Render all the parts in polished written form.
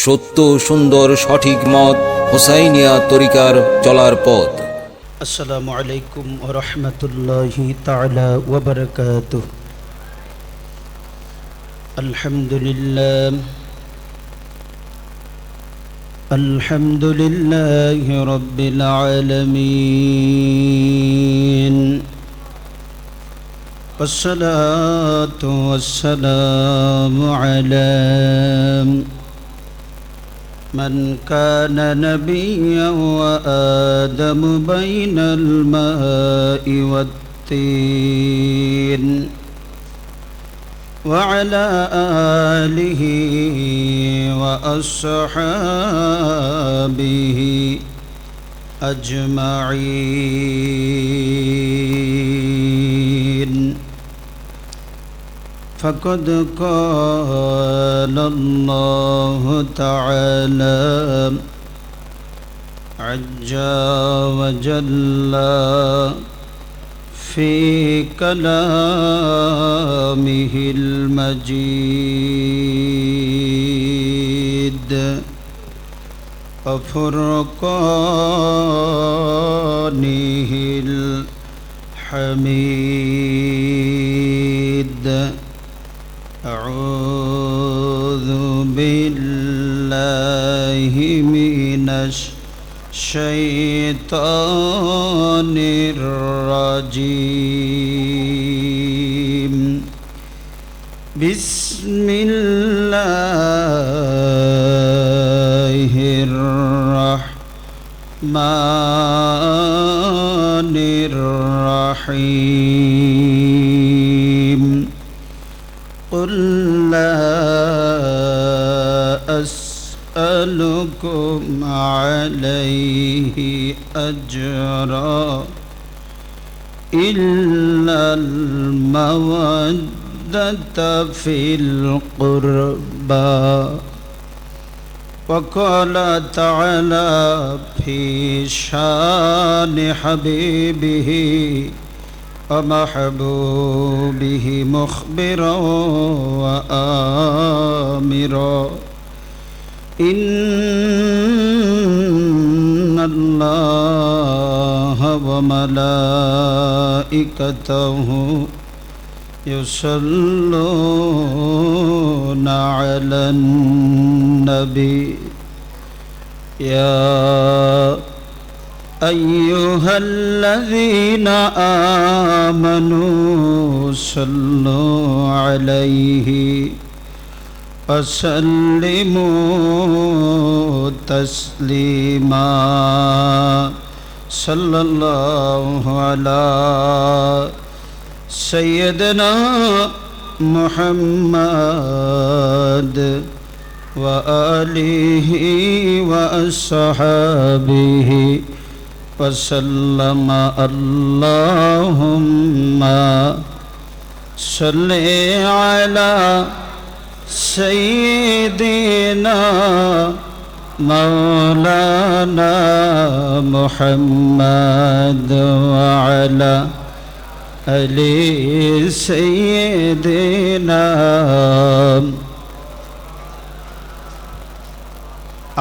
সত্য সুন্দর সঠিক মত হুসাইনিয়া তরিকার চলার পথ। আসসালামু আলাইকুম ওয়া রাহমাতুল্লাহি তাআলা ওয়া বারাকাতুহু। আলহামদুলিল্লাহি রাব্বিল আলামিন। والصلاة والسلام على من كان نبيا وآدم بين الماء والطين وعلى آله وأصحابه أجمعين. فقد قال الله تعالى عز وجل في كلامه المجيد وفرقانه الحميد. أعوذ بالله من الشيطان الرجيم. بسم الله الرحمن الرحيم. قل لا أسألكم عليه أجرا إلا المودة في القربى. وقال تعالى في شان حبيبه ومحبوبه مخبرا وآمرا. إن الله وملائكته يصلون على النبي يا أيها الذين آمنوا صلوا عليه وسلموا تسليما. صلى الله على سيدنا محمد وآله وأصحابه وسلم. اللهم صل على سيدنا مولانا محمد وعلى آل سيدنا.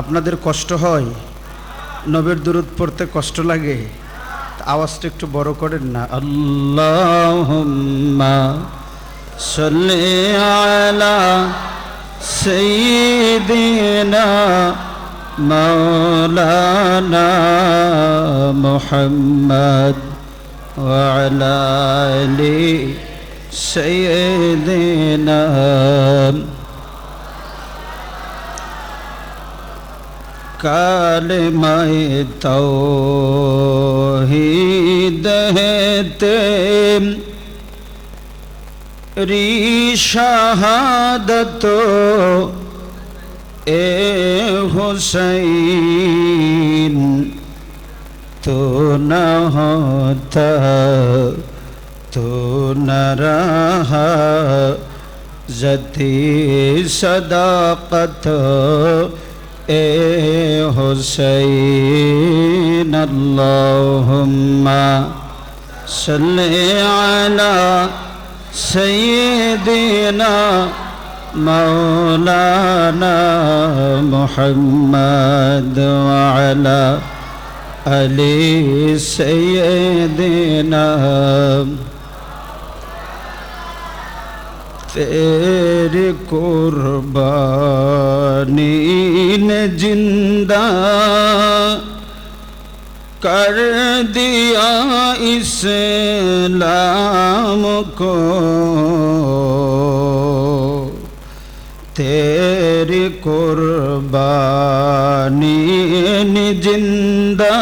আপনাদের কষ্ট হয়, নবীর দুরূদ পড়তে কষ্ট লাগে, আওয়াজটা একটু বড় করেন না। আল্লাহুম্মা সাল্লি আলা সাইয়্যিদিনা মাওলানা মুহাম্মদ ওয়া আলা আলি সাইয়্যিদিনা. কালেমায়ে তাওহীদ হেতে রি শাহাদত এ হুসাইন তো না হতা তো না রহা জতি সদাকত এ হুসাইন. আল্লাহুম্মা সাল্লি আলা سيدنا مولانا محمد وعلى آل سيدنا तेरी कुर्बानी ने जिंदा कर दिया इस्लाम को तेरी कुर्बानी ने जिंदा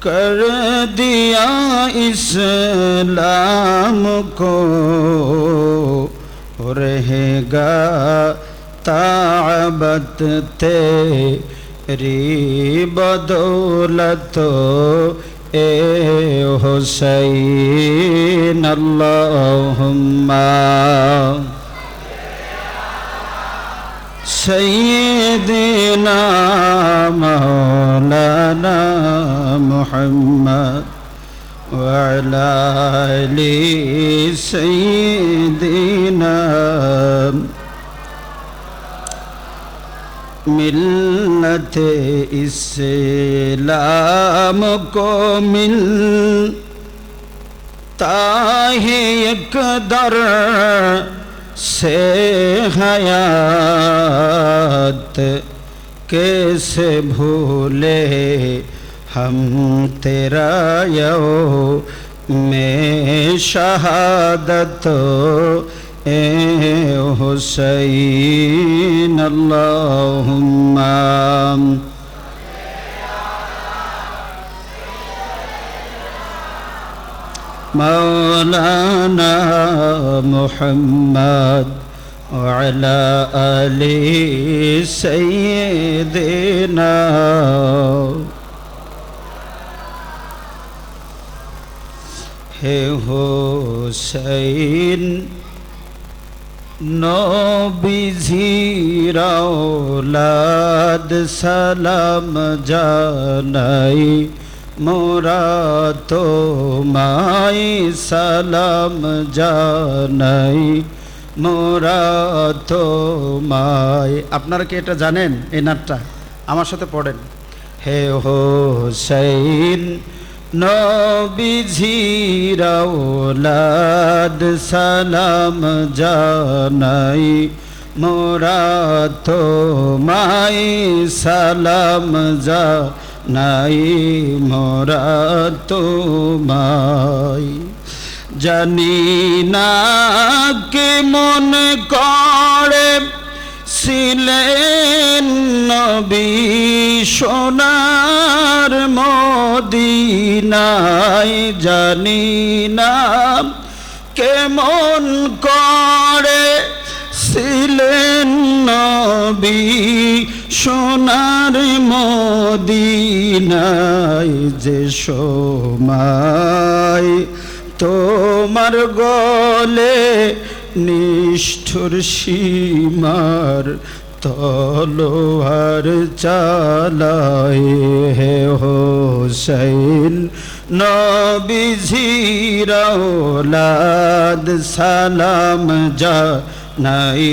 कर दिया इस्लाम को रहेगा ताबत तेरी बदौलत ए हुसैन अल्लाहुम्मा सय्यदना मौलाना मुहम्मद वअला आलि सय्यदिना मिल्लत इस्लाम को मिलता है एक दर से हयात कैसे भूले हम तेरा यो में शहादत ए हुसैन अल्लाहुम्मा मौलाना मुहम्मद वअला आलि सय्यदिना हे हुसैन नबीजीर औलाद सलाम जानाई मोरा तो माई सलाम জানাই মোরা তো মাই আপনারা কি এটা জানেন এই নাটটা আমার সাথে পড়েন হে হোসেন নবীজির औलाद সালাম জানাই মোরা তো মাই সালাম নাই মোরা তোমায় জানি না কে মনে করে ছিলেন নবী সোনার মদিনায় জানি না কেমন করে ছিলেন নবী সোনার মদিনায় যে সময় তোমার গলে নিষ্ঠুর সীমার তলোয়ার চালায় হে হোসেন নবীজির औलाद সালাম জানাই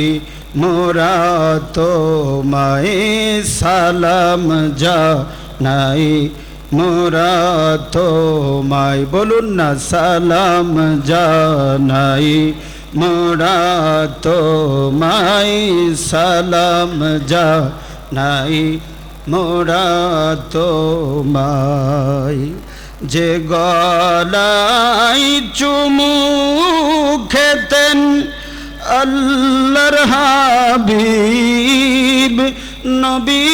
মোরা তোমায় সালাম জানাই মোরা তোমায় বলুন না সালাম জানাই মোরা তোমায় সালাম জানাই মোরা তোমায় যে গলায় চুমু খেতেন আল্লাহর হাবিব নবী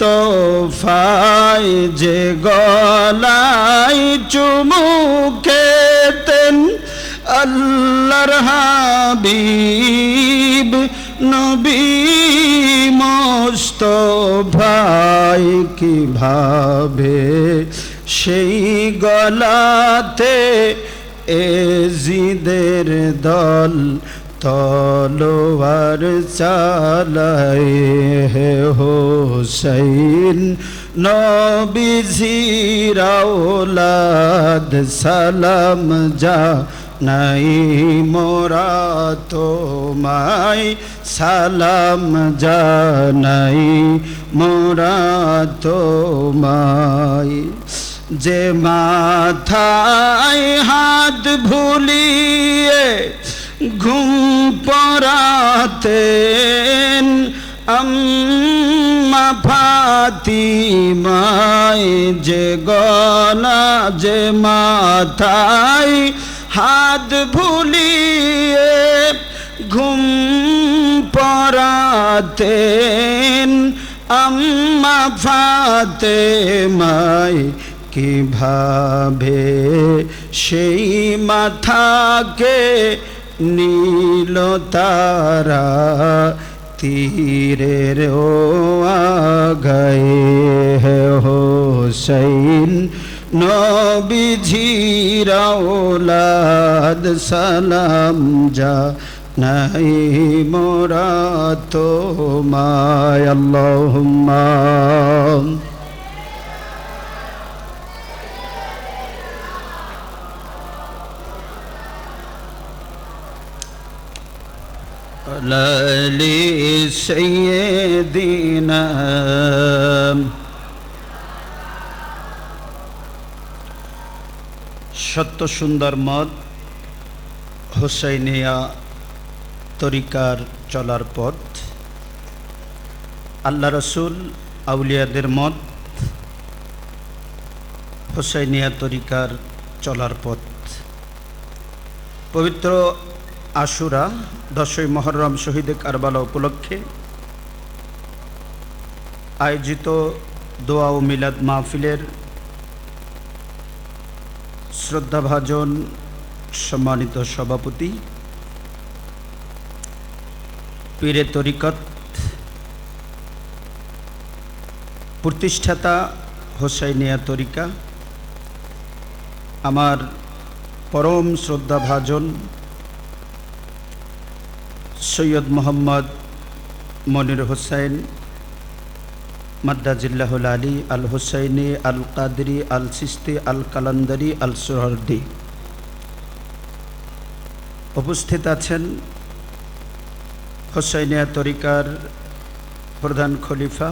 মোস্তফায় যে গলায় চুমু খেতেন আল্লাহর হাবিব নবী মোস্তফায় কিভাবে সেই গলাতে এজিদের দল তলোয়ার চালায় হে হোসেন নবীজির औलाद সালাম নাই মোরা তোমায় সালাম জানাই মোরা তোমায় যে মাথায় হাত ভুলিয়ে ঘুম পড়াতেন আম্মা ফাতিমায় যে গলা যে মাথায় হাত ভুলিয়ে ঘুম পড়াতেন আম্মা ফাতেমায় কিভাবে সেই মাথাকে নীল তারা তীরের আগায়ে হোসেন নবীজির আওলাদ সালাম জানাই মোরা তোমায় আল্লাহুম্মা লালি সাইয়্যিদিনা সত্য সুন্দর মত হুসাইনিয়া তরিকার চলার পথ আল্লাহ রসুল আউলিয়াদের মত হুসাইনিয়া তরিকার চলার পথ পবিত্র আশুরা 10ই মুহররম শহীদে কারবালা উপলক্ষে আয়োজিত দোয়া ও মিলাদ মাহফিলের শ্রদ্ধাভাজন সম্মানিত সভাপতি পীরে তরিকত প্রতিষ্ঠাতা হুসাইনিয়া তরিকা আমার পরম শ্রদ্ধাভাজন সৈয়দ মোহাম্মদ মনির হোসেন মাদ্দাজিল্লাহুল আলী আল হুসাইনি আল কাদরি আল সিস্তি আল কালান্দারি আল সুহরদি উপস্থিত আছেন হুসাইনিয়া তরিকার প্রধান খলিফা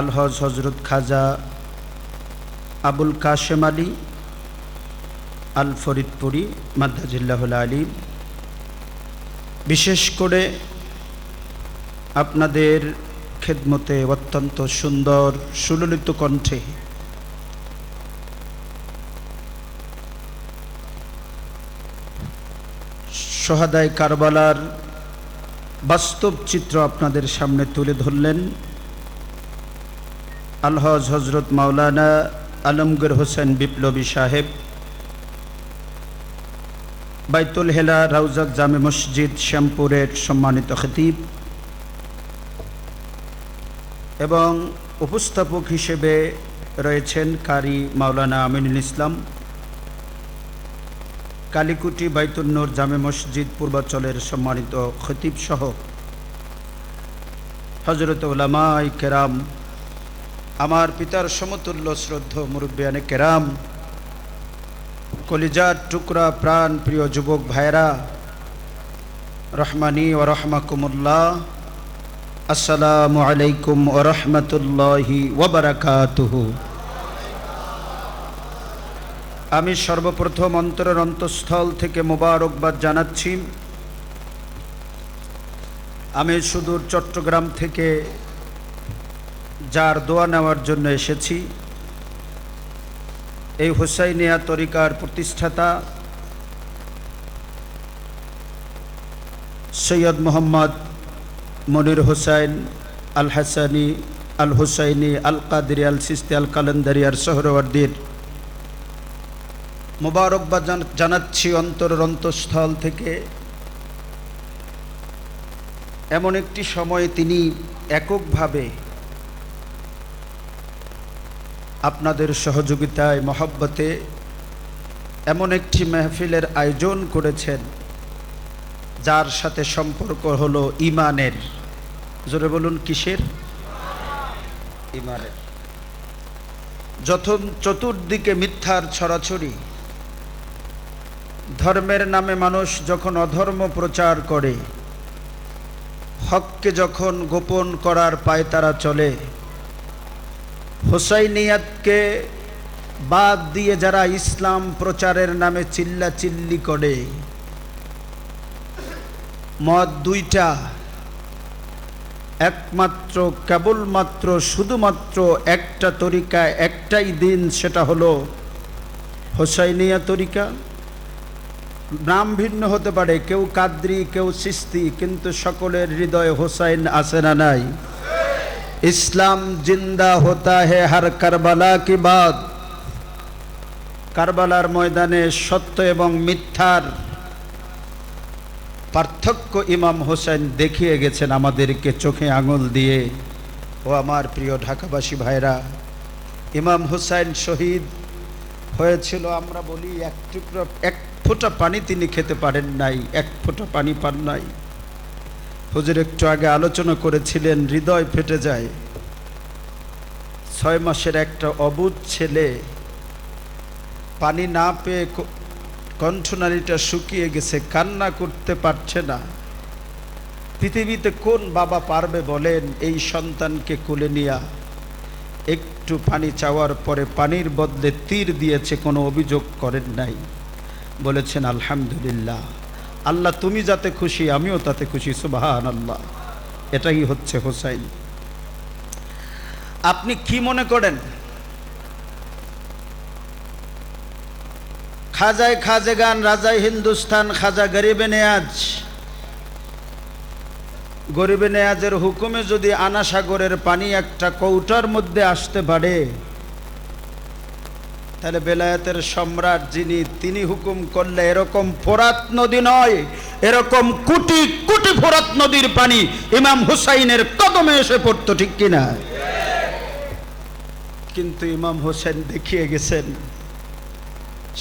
আলহাজ হজরত খাজা আবুল কাশেম আলী আল ফরিদপুরি মাদ্দাজিল্লাহুল আলী বিশেষ করে আপনাদের খেদমতে অত্যন্ত সুন্দর সুললিত কণ্ঠে শহাদায়ে কারবালার বাস্তব চিত্র আপনাদের সামনে তুলে ধরলেন আলহাজ হজরত মাওলানা আলমগীর হোসেন বিপ্লবী সাহেব বাইতুল হেলা রাউজা জামে মসজিদ শ্যামপুরের সম্মানিত খতিব এবং উপস্থাপক হিসেবে রয়েছেন কারি মাওলানা আমিনুল ইসলাম কালীকুটি বাইতুল নূর জামে মসজিদ পূর্বাচলের সম্মানিত খতিব সহ হযরত উলামায়ে কেরাম আমার পিতার সমতুল্য শ্রদ্ধ মুরব্বিয়ানে কেরাম কলিজার টুকরা প্রাণ প্রিয় যুবক ভাইরা রহমানি ওয়া রাহমাকুমুল্লাহ আসসালামু আলাইকুম ওয়া রাহমাতুল্লাহি ওয়া বারাকাতুহু আমি সর্বপ্রথম অন্তরের অন্তঃস্থল থেকে মোবারকবাদ জানাচ্ছি আমি সুদূর চট্টগ্রাম থেকে যার দোয়া নেওয়ার জন্য এসেছি এই হুসাইনিয়া তরিকার প্রতিষ্ঠাতা সৈয়দ মোহাম্মদ মনির হোসেন আল হাসানি আল হুসাইনি আল কাদরি আল সিস্তি আল কালান্দারি আর সোহরাওয়ার্দীর মোবারকবাদ জানাচ্ছি অন্তরের অন্তঃস্থল থেকে। এমন একটি সময়ে তিনি এককভাবে আপনাদের সহযোগিতায় মহব্বতে এমন একটি মেহফিলের আয়োজন করেছেন যার সাথে সম্পর্ক হলো ঈমানের। জোরে বলুন কিসের? ঈমানের। যখন চতুর্দিকে মিথ্যার ছড়াছড়ি, ধর্মের নামে মানুষ যখন অধর্ম প্রচার করে, হককে যখন গোপন করার পায়তারা চলে, হুসাইনিয়াতকে বাদ দিয়ে যারা ইসলাম প্রচারের নামে চিল্লাচিল্লি করে, মত দুইটা, একমাত্র কেবলমাত্র শুধুমাত্র একটা তরিকা, একটাই দিন, সেটা হলো হুসাইনিয়া তরিকা। নাম ভিন্ন হতে পারে, কেউ কাদরি, কেউ চিস্তি, কিন্তু সকলের হৃদয়ে হোসাইন আছে না নাই? ইসলাম জিন্দা হোতা হে হর কারবালা কি বাত। কারবালার ময়দানে সত্য এবং মিথ্যার পার্থক্য ইমাম হোসেন দেখিয়ে গেছেন আমাদেরকে চোখে আঙুল দিয়ে। ও আমার প্রিয় ঢাকাবাসী ভাইরা, ইমাম হোসেন শহীদ হয়েছিল, আমরা বলি এক টুকরো, এক ফোঁটা পানি তিনি খেতে পারেন নাই, এক ফোঁটা পানি পান নাই। হুজুর একটু আগে আলোচনা করেছিলেন, হৃদয় ফেটে যায়। 6 মাসের একটা অবুঝ ছেলে পানি না পেয়ে কণ্ঠনালীটা শুকিয়ে গেছে, কান্না করতে পারছে না। পৃথিবীতে কোন বাবা পারবে বলেন এই সন্তানকে কোলে নিয়া? একটু পানি চাওয়ার পরে পানির বদলে তীর দিয়েছে, কোনো অভিযোগ করেন নাই, বলেছেন আলহামদুলিল্লাহ, আল্লাহ তুমি যাতে খুশি আমিও তাতে খুশি, সুবহানাল্লাহ। এটাই হচ্ছে হোসাইন। আপনি কি মনে করেন খাজায় খাজেগান, রাজায় হিন্দুস্তান, খাজা গরিবে নেয়াজ, গরিবে নেয়াজের হুকুমে যদি আনা সাগরের পানি একটা কৌটার মধ্যে আসতে পারে, তাহলে বেলায়েতের সম্রাট যিনি, তিনি হুকুম করলে এরকম ফোরাত নদী নয়, এরকম কোটি কোটি ফোরাত নদীর পানি ইমাম হুসাইনের কদমে এসে পড়তো, ঠিক কিনা? কিন্তু ইমাম হোসেন দেখিয়ে গেছেন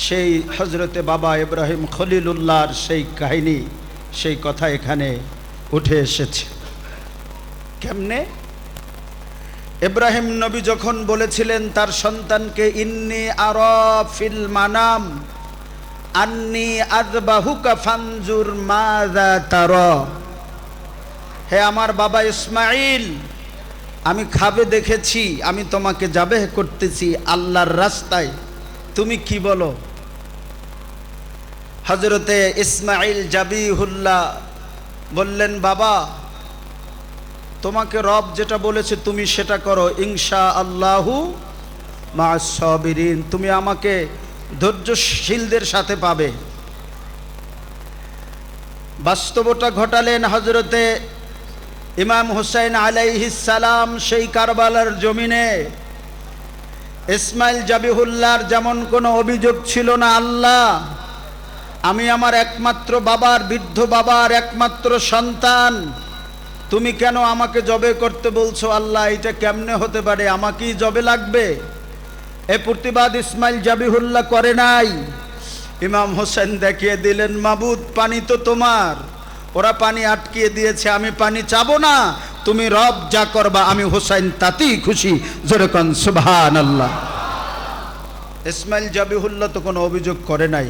সেই হজরতে বাবা ইব্রাহিম খলিলুল্লাহর সেই কাহিনী, সেই কথা এখানে উঠে এসেছে। কেমনে? ইব্রাহিম নবী যখন বলেছিলেন তার সন্তানকে, ইন্নী আরা ফিল মানাম আন্নী আযবাহুকা ফানজুর মাযা তারা, হে আমার বাবা ইসমাইল, আমি খাবে দেখেছি, আমি তোমাকে জাবেহ করতেছি আল্লাহর রাস্তায়, তুমি কি বলো? হযরতে ইসমাইল জাবিহুল্লাহ বললেন, বাবা তোমাকে রব যেটা বলেছে তুমি সেটা করো, ইনশাআল্লাহু মা'আস সাবিরিন, তুমি আমাকে ধৈর্যশীলদের সাথে পাবে। বাস্তবতা ঘটালেন হযরতে ইমাম হুসাইন আলাইহিস সালাম সেই কারবালার জমিনে। ইসমাইল জাবিহুল্লাহর যেমন কোনো অভিযোগ ছিল না, আল্লাহ আমি আমার একমাত্র বাবার, বৃদ্ধ বাবার একমাত্র সন্তান, তুমি কেন আমাকে জবে করতে বলছো? আল্লাহ এটা কেমনে হতে পারে, আমাকেই জবে লাগবে? এ প্রতিবাদ ইসমাইল জাবিহুল্লাহ করে নাই। ইমাম হোসেন দেখিয়ে দিলেন, মাবুদ পানি তো তোমার, ওরা পানি আটকিয়ে দিয়েছে, আমি পানি চাবো না, তুমি রব যা করবা আমি হোসেন তাতেই খুশি, যেরকম সুবহানাল্লাহ। ইসমাইল জাবিহুল্লাহ তো কোনো অভিযোগ করে নাই,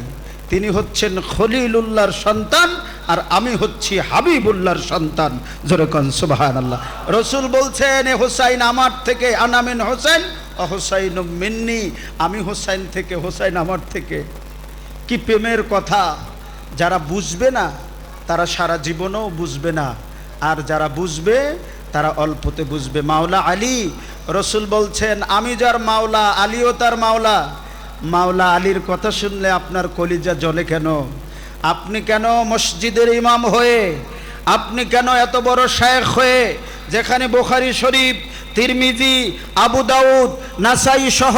তিনি হচ্ছেন খলিলুল্লাহর সন্তান আর আমি হচ্ছি হাবিবুল্লাহর সন্তান, যেরকম সুবহানাল্লাহ। রসুল বলছেন, এ হোসাইন আমার থেকে, আনা মিন হোসেন ও হোসাইন মিন্নি, আমি হোসাইন থেকে, হোসাইন আমার থেকে। কি প্রেমের কথা! যারা বুঝবে না তারা সারা জীবনও বুঝবে না, আর যারা বুঝবে তারা অল্পতে বুঝবে। মাওলা আলী, রসুল বলছেন আমি যার মাওলা, আলীও তার মাওলা। মাওলা আলীর কথা শুনলে আপনার কলিজা জ্বলে কেন? আপনি কেন মসজিদের ইমাম হয়ে, আপনি কেন এত বড় শায়েখ হয়ে, যেখানে বুখারী শরীফ, তিরমিজি, আবু দাউদ, নাসাই সহ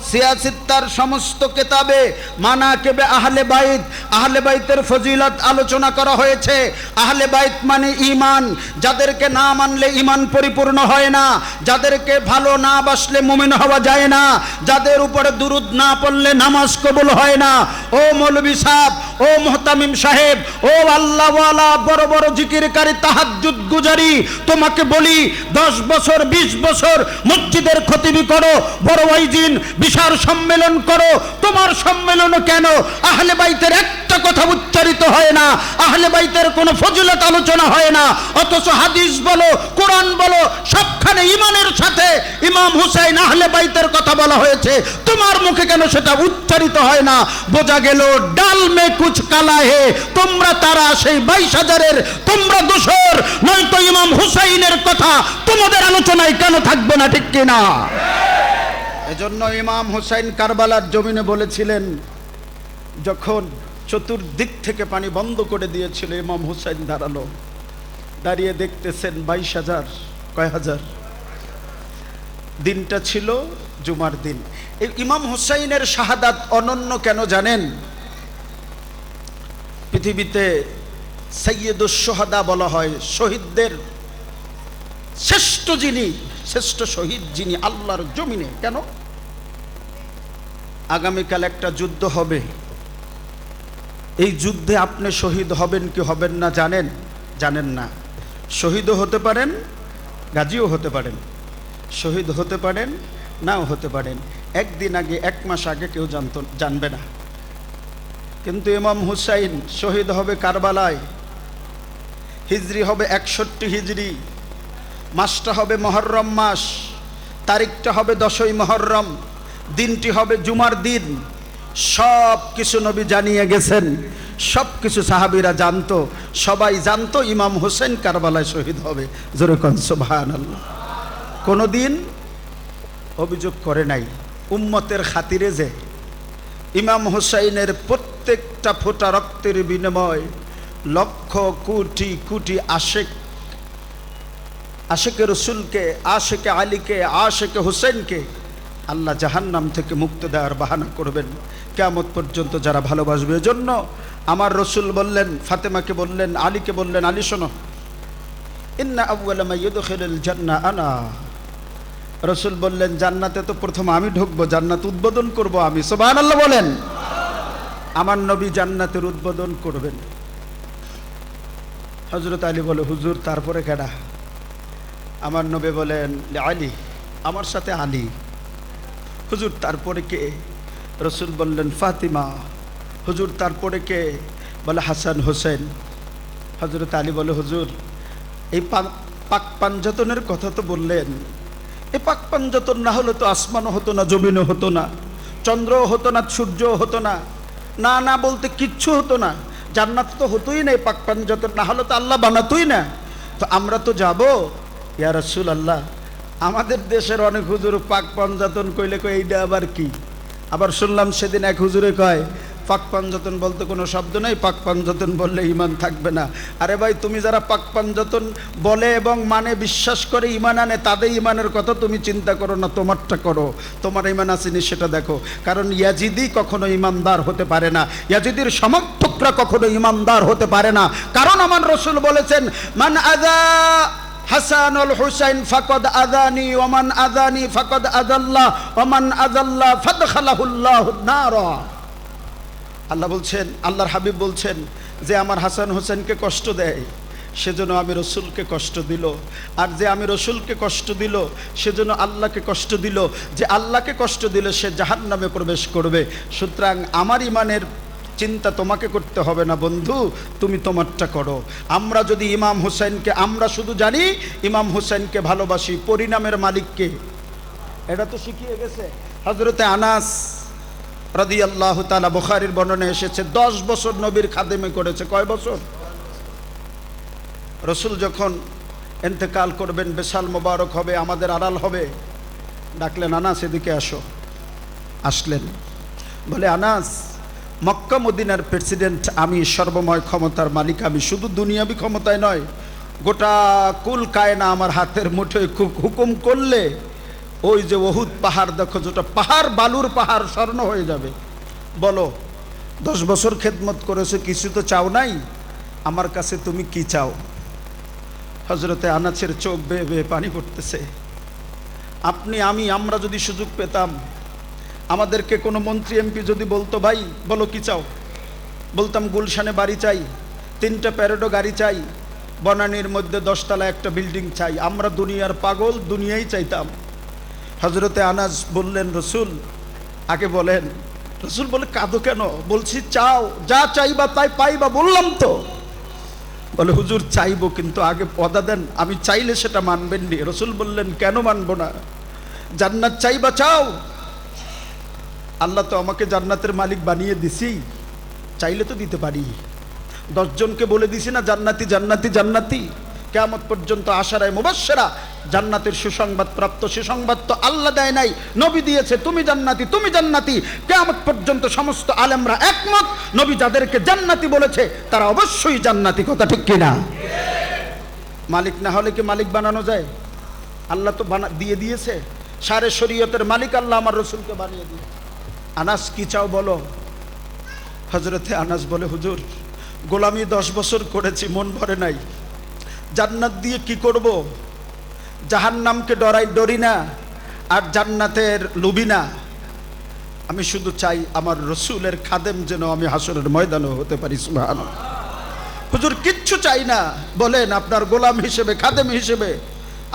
সিয়াসিত্তার সমস্ত কিতাবে মানাকিবে আহলে বাইত, আহলে বাইতের ফজিলত আলোচনা করা হয়েছে। আহলে বাইত মানে ঈমান, যাদেরকে না মানলে ঈমান পরিপূর্ণ হয় না, যাদেরকে ভালো না বাসলে মুমিন হওয়া যায় না, যাদের উপরে দুরূদ না পড়লে নামাজ কবুল হয় না। ও মৌলভী সাহেব, ও মুহতামিম সাহেব, ও আল্লাহওয়ালা বড় বড় জিকিরকারী, তাহাজ্জুদ গুজারি, তোমাকে বলি 10 বছর 20 বছর মসজিদের খতিবি করো, বড় ওয়াইজিন কিসের সম্মেলন করো? তোমার সম্মেলনও কেন আহলে বাইতের একটা কথা উচ্চারিত হয় না, আহলে বাইতের কোনো ফজিলত আলোচনা হয় না, অথচ হাদিস বলো কোরআন বলো সবখানে ইমানের সাথে ইমাম হুসাইন আহলে বাইতের কথা বলা হয়েছে, তোমার মুখে কেন সেটা উচ্চারিত হয় না? বোঝা গেল ডাল মে কুছ কালা হে, তোমরা তারা সেই 22,000-এর তোমরা দোসর, নয়তো ইমাম হুসাইনের কথা তোমাদের আলোচনায় কেন থাকবে না, ঠিক কিনা? এজন্য ইমাম হুসাইন কারবালার জমিনে বলেছিলেন, যখন চতুর্দিক থেকে পানি বন্ধ করে দিয়েছিল, ইমাম হুসাইন দাঁড়ালো, দাঁড়িয়ে দেখতেছেন 22,000, কয় হাজার? দিনটা ছিল জুমার দিন। এই ইমাম হুসাইনের শাহাদাত অনন্য কেন জানেন? পৃথিবীতে সাইয়্যিদুশ শুহাদা বলা হয়, শহীদদের শ্রেষ্ঠ যিনি, শ্রেষ্ঠ শহীদ যিনি আল্লাহর জমিনে। কেন? আগামীকাল একটা যুদ্ধ হবে, এই যুদ্ধে আপনি শহীদ হবেন কি হবেন না জানেন? জানেন না। শহীদও হতে পারেন, গাজীও হতে পারেন, শহীদ হতে পারেন, নাও হতে পারেন। একদিন আগে, এক মাস আগে কেউ জানবে না। কিন্তু ইমাম হুসাইন শহীদ হবে কারবালায়, হিজরি হবে 61 হিজরি, মাসটা হবে মুহররম মাস, তারিখটা হবে 10ই মুহররম, দিনটি হবে জুমার দিন। সব কিছু নবী জানিয়ে গেছেন, সব কিছু সাহাবীরা জানতো, সবাই জানতো ইমাম হুসাইন কারবালায় শহীদ হবে। জোরে কোন সুবহানাল্লাহ। কোনোদিন অভিযোগ করে নাই উম্মতের খাতিরে যে ইমাম হুসাইনের প্রত্যেকটা ফোঁটা রক্তের বিনিময় লক্ষ কোটি কোটি আশেকে রসুলকে, আশেকে আলীকে, আশেকে হুসেনকে আল্লাহ জাহান্নাম থেকে মুক্তি দেওয়ার বাহানা করবেন কিয়ামত পর্যন্ত যারা ভালোবাসবে। এজন্য আমার রসুল বললেন, ফাতেমাকে বললেন, আলীকে বললেন, আলী শোনো, ইন্না আউয়ালা মা ইউদখিলুল জান্নাহ আনা। রসুল বললেন, জান্নাতে তো প্রথম আমি ঢুকবো, জান্নাত উদ্বোধন করব আমি। সুবহানাল্লাহ বলেন। আমার নবী জান্নাতের উদ্বোধন করবেন। হযরত আলী বলে, হুজুর তারপরে কেডা? আমার নবী বলেন, আলী, আমার সাথে আলী। হুজুর তারপরে কে? রসুল বললেন, ফাতিমা। হুজুর তারপরে কে? বলে, হাসান হোসেন। হযরত আলী বলে, হুজুর এই পাক পাঞ্জাতনের কথা তো বললেন, এই পাক পাঞ্জাতন না হলে তো আসমানও হতো না, জমিনও হতো না, চন্দ্রও হতো না, সূর্যও হতো না, না না বলতে কিচ্ছু হতো না, জান্নাত তো হতোই না, এই পাক পাঞ্জাতন না হলে তো আল্লাহ বানাতোই না। তো আমরা তো যাব। ইয়া রাসূলুল্লাহ, আমাদের দেশের অনেক হুজুর পাক পাঞ্জাতন কইলে কই এইটা আবার কি? আবার শুনলাম সেদিন এক হুজুরে কয়, পাক পাঞ্জাতন বলতে কোনো শব্দ নাই, পাক পাঞ্জাতন বললে ইমান থাকবে না। আরে ভাই, তুমি যারা পাক পাঞ্জাতন বলে এবং মানে বিশ্বাস করে ইমান আনে, তাদের ইমানের কথা তুমি চিন্তা করো না, তোমারটা করো। তোমার ইমান আসেনি সেটা দেখো। কারণ ইয়াজিদি কখনো ইমানদার হতে পারে না, ইয়াজিদির সমর্থকরা কখনো ইমানদার হতে পারে না। কারণ আমার রসুল বলেছেন, মান আযা হাসানুল হুসাইন ফাকাদ আযানি ওয়া মান আযানি ফাকাদ আযাল্লাহ ওয়া মান আযাল্লা ফাদখালাহুল্লাহুন নার। আল্লাহ বলছেন, আল্লাহর হাবিব বলছেন যে আমার হাসান হোসেনকে কষ্ট দেয় সেজন্য আমি রসুলকে কষ্ট দিল, আর যে আমি রসুলকে কষ্ট দিল সেজন্য আল্লাহকে কষ্ট দিল, যে আল্লাহকে কষ্ট দিল সে জাহান্নামে প্রবেশ করবে। সুতরাং আমার ইমানের চিন্তা তোমাকে করতে হবে না বন্ধু, তুমি তোমারটা করো। আমরা যদি ইমাম হুসাইনকে, আমরা শুধু জানি ইমাম হুসাইনকে ভালোবাসি, পরিণামের মালিককে এটা তো শিখিয়ে গেছে হযরতে আনাস রাদিয়াল্লাহু তাআলা। বুখারীর বর্ণনায় এসেছে 10 বছর নবীর খাদেমি করেছে। কয় বছর? রসুল যখন ইন্তেকাল করবেন, বেশাল মোবারক হবে, আমাদের আড়াল হবে, ডাকলেন, আনাস এদিকে আসো। আসলেন, বলে, আনাস, মক্কা মদিনার প্রেসিডেন্ট আমি, সর্বময় ক্ষমতার মালিক আমি, শুধু দুনিয়াবি ক্ষমতায় নয়, গোটা কুল কায়না আমার হাতের মুঠোয় হুকুম করলে ওই যে ওহুদ পাহাড় দেখো, যেটা পাহাড়, বালুর পাহাড় স্বর্ণ হয়ে যাবে। বলো, 10 বছর খেদমত করেছো, কিছু তো চাও নাই, আমার কাছে তুমি কি চাও? হযরতে আনাসের চোখ বেয়ে বেয়ে পানি পড়তেছে। আপনি, আমি, আমরা যদি সুযোগ পেতাম, আমাদেরকে কোনো মন্ত্রী এমপি যদি বলতো, ভাই বলো কি চাও, বলতাম গুলশানে বাড়ি চাই, 3টা প্যারেডো গাড়ি চাই, বনানীর মধ্যে 10 তলা একটা বিল্ডিং চাই। আমরা দুনিয়ার পাগল, দুনিয়াই চাইতাম। হযরতে আনাস বললেন, রসুল আগে বলেন। রসুল বলে কাঁদো কেন? বলছি চাও, যা চাইবা তাই পাইবা, বললাম তো। বলে হুজুর চাইবো, কিন্তু আগে পদা দেন, আমি চাইলে সেটা মানবেন নি। রসুল বললেন কেন মানবো না? জান্নাত চাইবা চাও, আল্লাহ তো আমাকে জান্নাতের মালিক বানিয়ে দিছি, চাইলে তো দিতে পারি। 10 জনকে বলে দিছি না জান্নাতি জান্নাতি জান্নাতি, কিয়ামত পর্যন্ত আশারায়ে মুবাশশিরা, জান্নাতের সুসংবাদ প্রাপ্ত। সুসংবাদ তো আল্লাহ দেয় নাই, নবী দিয়েছে, তুমি জান্নাতি তুমি জান্নাতি। কিয়ামত পর্যন্ত সমস্ত আলেমরা একমত, নবী যাদেরকে জান্নাতি বলেছে তারা অবশ্যই জান্নাতি। কথা ঠিক কিনা? মালিক না হলে কি মালিক বানানো যায়? আল্লাহ তো দিয়ে দিয়েছে, সারে শরীয়তের মালিক আল্লাহ আমার রসুলকে বানিয়ে দিয়ে। আনাস কি চাও বলো? হযরতে আনাস বলে হুজুর গোলামি 10 বছর করেছি, মন ভরে নাই, জান্নাত দিয়ে কি করব? জাহান্নামকে ডরি না, আর জান্নাতের লোভী না। আমি শুধু চাই আমার রসুলের খাদেম যেন আমি হাসরের ময়দানে হতে পারি। সুবহানাল্লাহ। হুজুর কিচ্ছু চাই না, বলেন আপনার গোলাম হিসেবে, খাদেম হিসেবে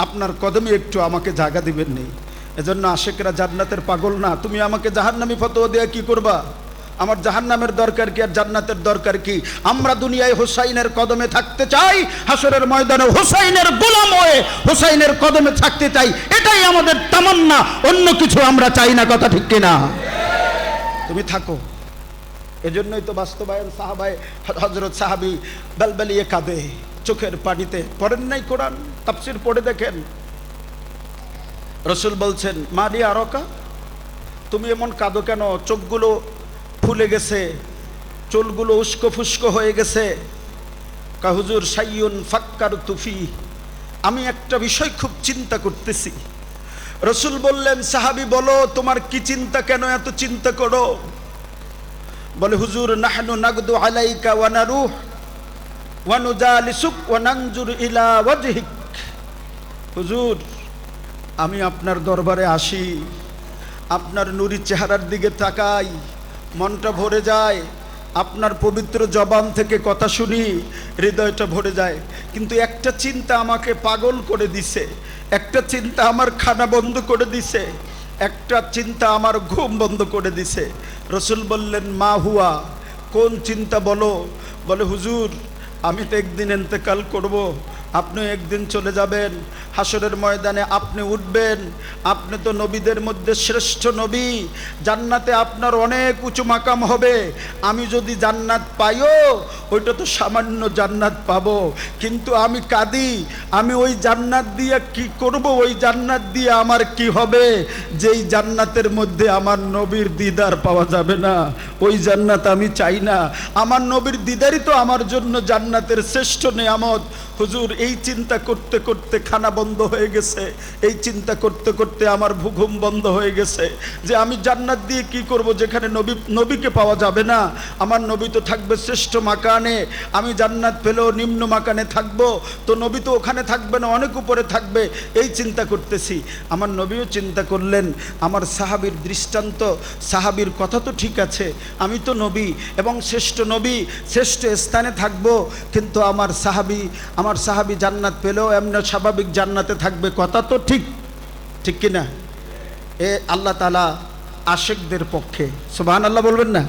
আপনার কদমে একটু আমাকে জায়গা দিবেন নি। এজন্য আশিকরা জান্নাতের পাগল না। তুমি আমাকে জাহান্নামী ফতোয়া দেয়া কি করবা? আমার জাহান্নামের দরকার কি আর জান্নাতের দরকার কি? আমরা দুনিয়ায় হুসাইনের কদমে থাকতে চাই, হাসরের ময়দানে হুসাইনের গোলাম হয়ে হুসাইনের কদমে থাকতে চাই, এটাই আমাদের তামান্না, অন্য কিছু আমরা চাই না। কথা ঠিক কিনা? তুমি থাকো। এজন্যই তো বাস্তবায়ন সাহাবায়ে হযরত সাহাবী বেলবেলিয়ে কাঁদে চোখের পানিতে। পড়েন নাই কোরআন? তাফসীর পড়ে দেখেন। রসুল বলছেন মালি আরকা, তুমি এমন কাঁদো কেন? চোখগুলো ফুলে গেছে, চুলগুলো উস্কো ফুস্কো হয়ে গেছে। কা হুজুর সাইয়ুন ফাক্কারতু ফি, আমি একটা বিষয় খুব চিন্তা করতেছি। রসুল বললেন সাহাবী বলো তোমার কি চিন্তা, কেন এত চিন্তা করো? বলে হুজুর নাহনু নাগদু আলাইকা ওয়া নারুহ ওয়া নুজালিসুক ওয়া নানজুর ইলা ওয়াজহিক। হুজুর আমি আপনার দরবারে আসি, আপনার নুরি চেহারার দিকে তাকাই, মনটা ভরে যায়। আপনার পবিত্র জবান থেকে কথা শুনি, হৃদয়টা ভরে যায়। কিন্তু একটা চিন্তা আমাকে পাগল করে দিছে, একটা চিন্তা আমার খানা বন্ধ করে দিছে, একটা চিন্তা আমার ঘুম বন্ধ করে দিছে। রসুল বললেন মা হুয়া, কোন চিন্তা বলো? বলে হুজুর আমি তো একদিন ইন্তেকাল করব, আপনি একদিন চলে যাবেন, হাসরের ময়দানে আপনি উঠবেন, আপনি তো নবীদের মধ্যে শ্রেষ্ঠ নবী, জান্নাতে আপনার অনেক উঁচু মাকাম হবে। আমি যদি জান্নাত পাইও, ওইটা তো সামান্য জান্নাত পাবো, কিন্তু আমি কাঁদি, আমি ওই জান্নাত দিয়ে কি করব? ওই জান্নাত দিয়ে আমার কি হবে? যেই জান্নাতের মধ্যে আমার নবীর দিদার পাওয়া যাবে না, ওই জান্নাত আমি চাই না। আমার নবীর দিদারই তো আমার জন্য জান্নাতের শ্রেষ্ঠ নেয়ামত। হুজুর এই চিন্তা করতে করতে খানা বন্ধ হয়ে গেছে, এই চিন্তা করতে করতে আমার ঘুম বন্ধ হয়ে গেছে যে আমি জান্নাত দিয়ে কি করব যেখানে নবীকে পাওয়া যাবে না। আমার নবী তো থাকবে শ্রেষ্ঠ মাকানে, আমি জান্নাত পেলেও নিম্ন মাকানে থাকবো, তো নবী তো ওখানে থাকবে না, অনেক উপরে থাকবে। এই চিন্তা করতেছি। আমার নবীও চিন্তা করলেন, আমার সাহাবীর দৃষ্টান্ত, সাহাবীর কথা তো ঠিক আছে, আমি তো নবী এবং শ্রেষ্ঠ নবী, শ্রেষ্ঠ স্থানে থাকবো, কিন্তু আমার সাহাবী জান্নাত পেলেও এমনি স্বাভাবিক জান্নাতে থাকবে, কথা তো ঠিক, ঠিক কিনা? এ আল্লাহ তাআলা আশিকদের পক্ষে, সুবহানাল্লাহ বলবেন না?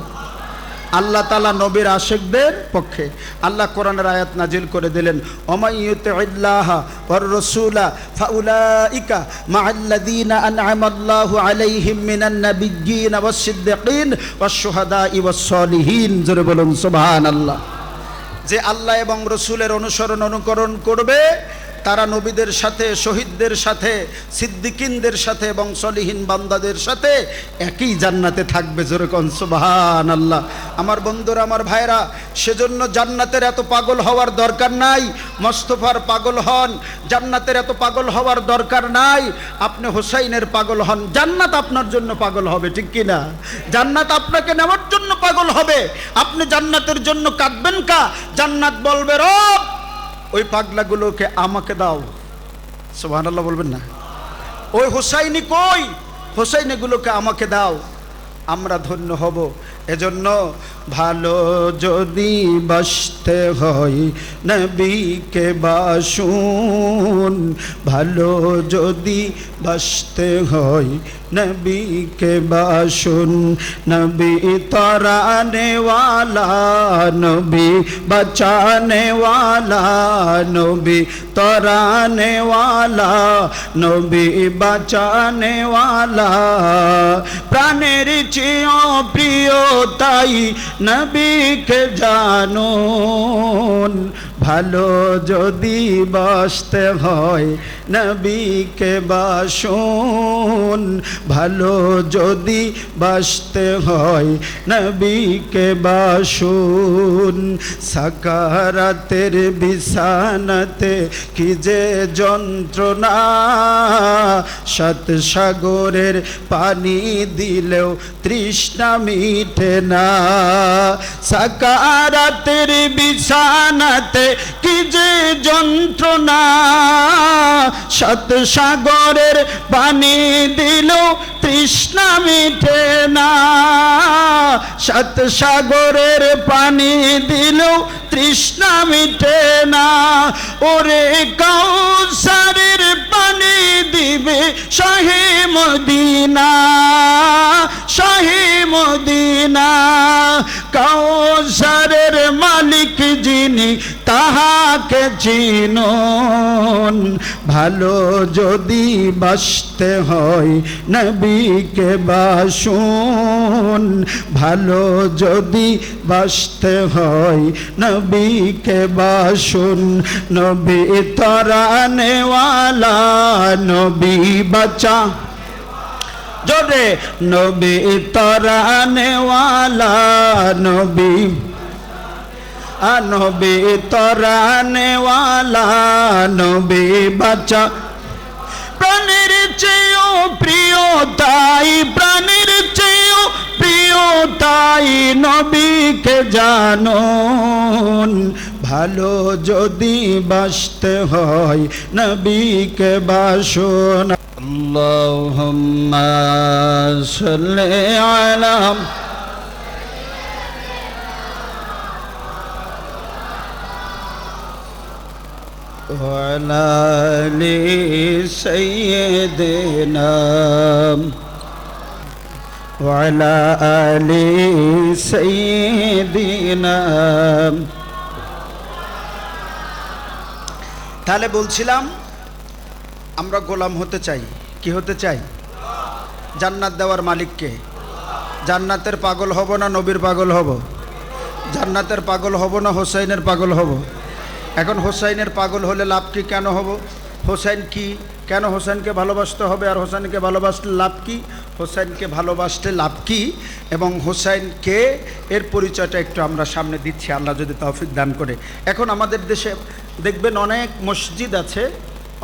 আল্লাহ তাআলা নবীর আশিকদের পক্ষে। আল্লাহ কোরআনের আয়াত নাজিল করে দিলেন, ওমাইয়ুতিল্লাহ ওয়ার রাসূলা ফাউলাইকা মাআল্লাযীনা আন'আমাল্লাহু আলাইহিম মিনান নাবিয়্যিন ওয়াস সিদ্দীকিন ওয়াশ শুহাদাই ওয়াস সালিহিন। জোরে বলুন সুবহানাল্লাহ। যে আল্লাহ এবং রসুলের অনুকরণ করবে তারা নবীদের সাথে, শহীদদের সাথে, সিদ্দিকিনদের সাথে এবং সলিহিন বান্দাদের সাথে একই জান্নাতে থাকবে। জোরে কোন সুবহানাল্লাহ। আমার বন্ধুরা, আমার ভাইরা, সেজন্য জান্নাতের এত পাগল হওয়ার দরকার নাই। মোস্তফার পাগল হন, জান্নাতের এত পাগল হওয়ার দরকার নাই। আপনি হোসাইনের পাগল হন, জান্নাত আপনার জন্য পাগল হবে, ঠিক কি না? জান্নাত আপনাকে নেওয়ার জন্য পাগল হবে। আপনি জান্নাতের জন্য কাঁদবেন কা? জান্নাত বলবে রব ওই পাগলাগুলোকে আমাকে দাও। সুবহানাল্লাহ বলবেন না? ওই হোসাইনি কই? হোসাইনিগুলোকে আমাকে দাও, আমরা ধন্য হব। এজন্য ভালো যদি বাসতে হয় নবীকে বাসুন, ভালো যদি বাসতে হয় নবীকে বাসুন। নবী তরানে ওয়ালা, নবী বাঁচানে ওয়ালা, নবী তরানে ওয়ালা, নবী বাঁচানে ওয়ালা। প্রাণের চেয়েও প্রিয় তাই নবীকে জানুন। ভালো যদি বাসতে হয় নবীকে বাসুন। ভালো যদি বাসতে হয় নবীকে বাসুন। সাকারাতের বিছানাতে কি যে যন্ত্রণা, সাত সাগরের পানি দিলেও তৃষ্ণা মিটে না। সাকারাতের বিছানাতে কি যে যন্ত্রণা, সাত সাগরের পানি দিলেও তৃষ্ণা মিটে না। সাত সাগরের পানি দিলেও তৃষ্ণা মিটে না। ওরে কাউসারের পানি দিবে শাহে মদিনা, শাহে মদিনা। কাউসারের মালিক যিনি তাহাকে চিনুন। ভালো যদি বাসতে হয় নবীকে বাসুন। ভালো যদি বাসতে হয় নবীকে বাসুন। নবী তরানে ওয়ালা, নবী বাঁচা জোরে, নবী তরানে ওয়ালা, নবী নবী তরানে ওয়ালা, নবী বাঁচা। প্রাণের চেয়েও প্রিয় তাই, প্রাণের চেয়েও প্রিয় তাই নবীকে জানুন। ভালো যদি বাসতে হয় নবীকে বাসুন। আল্লাহুম্মা সাল্লি আলা ওয়ালা আলি সাইয়্যিদিনা ওয়ালা আলি সাইয়্যিদিনা। তাহলে বলছিলাম আমরা গোলাম হতে চাই। কি হতে চাই? জান্নাত দেওয়ার মালিককে। জান্নাতের পাগল হব না নবীর পাগল হব? জান্নাতের পাগল হব না হোসাইনের পাগল হব? এখন হোসাইনের পাগল হলে লাভ কি? কেন হব? হোসাইন কি? কেন হোসেনকে ভালোবাসতে হবে? আর হোসেনকে ভালোবাসলে লাভ কি? হোসেনকে ভালোবাসতে লাভ কি এবং হোসেনকে এর পরিচয়টা একটু আমরা সামনে দিচ্ছি, আল্লাহ যদি তৌফিক দান করে। এখন আমাদের দেশে দেখবেন অনেক মসজিদ আছে,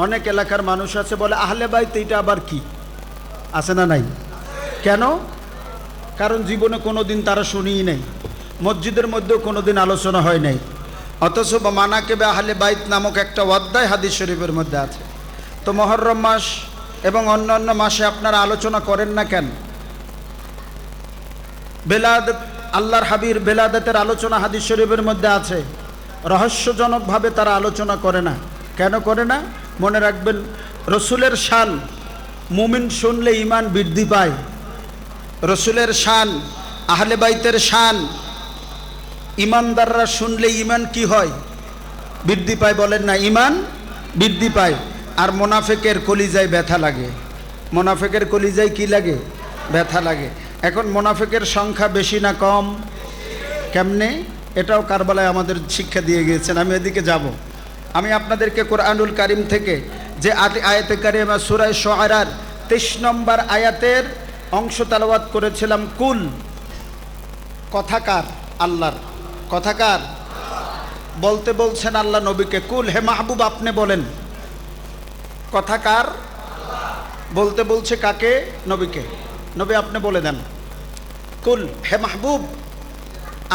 অনেক এলাকার মানুষ আছে, বলে আহলে বাইত এইটা আবার কি? আছে না নাই? কেন? কারণ জীবনে কোনো দিন তারা শুনিই নাই, মসজিদের মধ্যেও কোনো দিন আলোচনা হয় নাই। অথচ মানাকিবে আহলে বাইত নামক একটা অধ্যায় হাদিস শরীফের মধ্যে আছে। তো মুহররম মাস এবং অন্যান্য মাসে আপনারা আলোচনা করেন না কেন? বেলাদত, আল্লাহর হাবির বেলাদতের আলোচনা হাদিস শরীফের মধ্যে আছে। রহস্যজনকভাবে তারা আলোচনা করে না। কেন করে না? মনে রাখবেন, রসুলের শান মুমিন শুনলে ঈমান বৃদ্ধি পায়। রসুলের শান, আহলে বাইতের শান ঈমানদাররা শুনলে ঈমান কি হয়? বৃদ্ধি পায়। বলেন না, ঈমান বৃদ্ধি পায়। আর মুনাফিকের কলিজায় ব্যথা লাগে। মুনাফিকের কলিজায় কি লাগে? ব্যথা লাগে। এখন মুনাফিকের সংখ্যা বেশি না কম? কেমনে? এটাও কারবালায় আমাদের শিক্ষা দিয়ে গিয়েছেন। আমি এদিকে যাব। আমি আপনাদেরকে কোরআনুল কারীম থেকে যে আয়াতে কারিমা সূরা শুআরার 23 নম্বর আয়াতের অংশ তেলাওয়াত করেছিলাম। কুল, কথাকার আল্লাহর, কথাকার বলতে বলছেন আল্লাহ নবীকে, কুল হে মাহবুব আপনি বলেন। কথাকার বলতে বলছে কাকে? নবীকে। নবী আপনি বলে দেন। কুল হে মাহবুব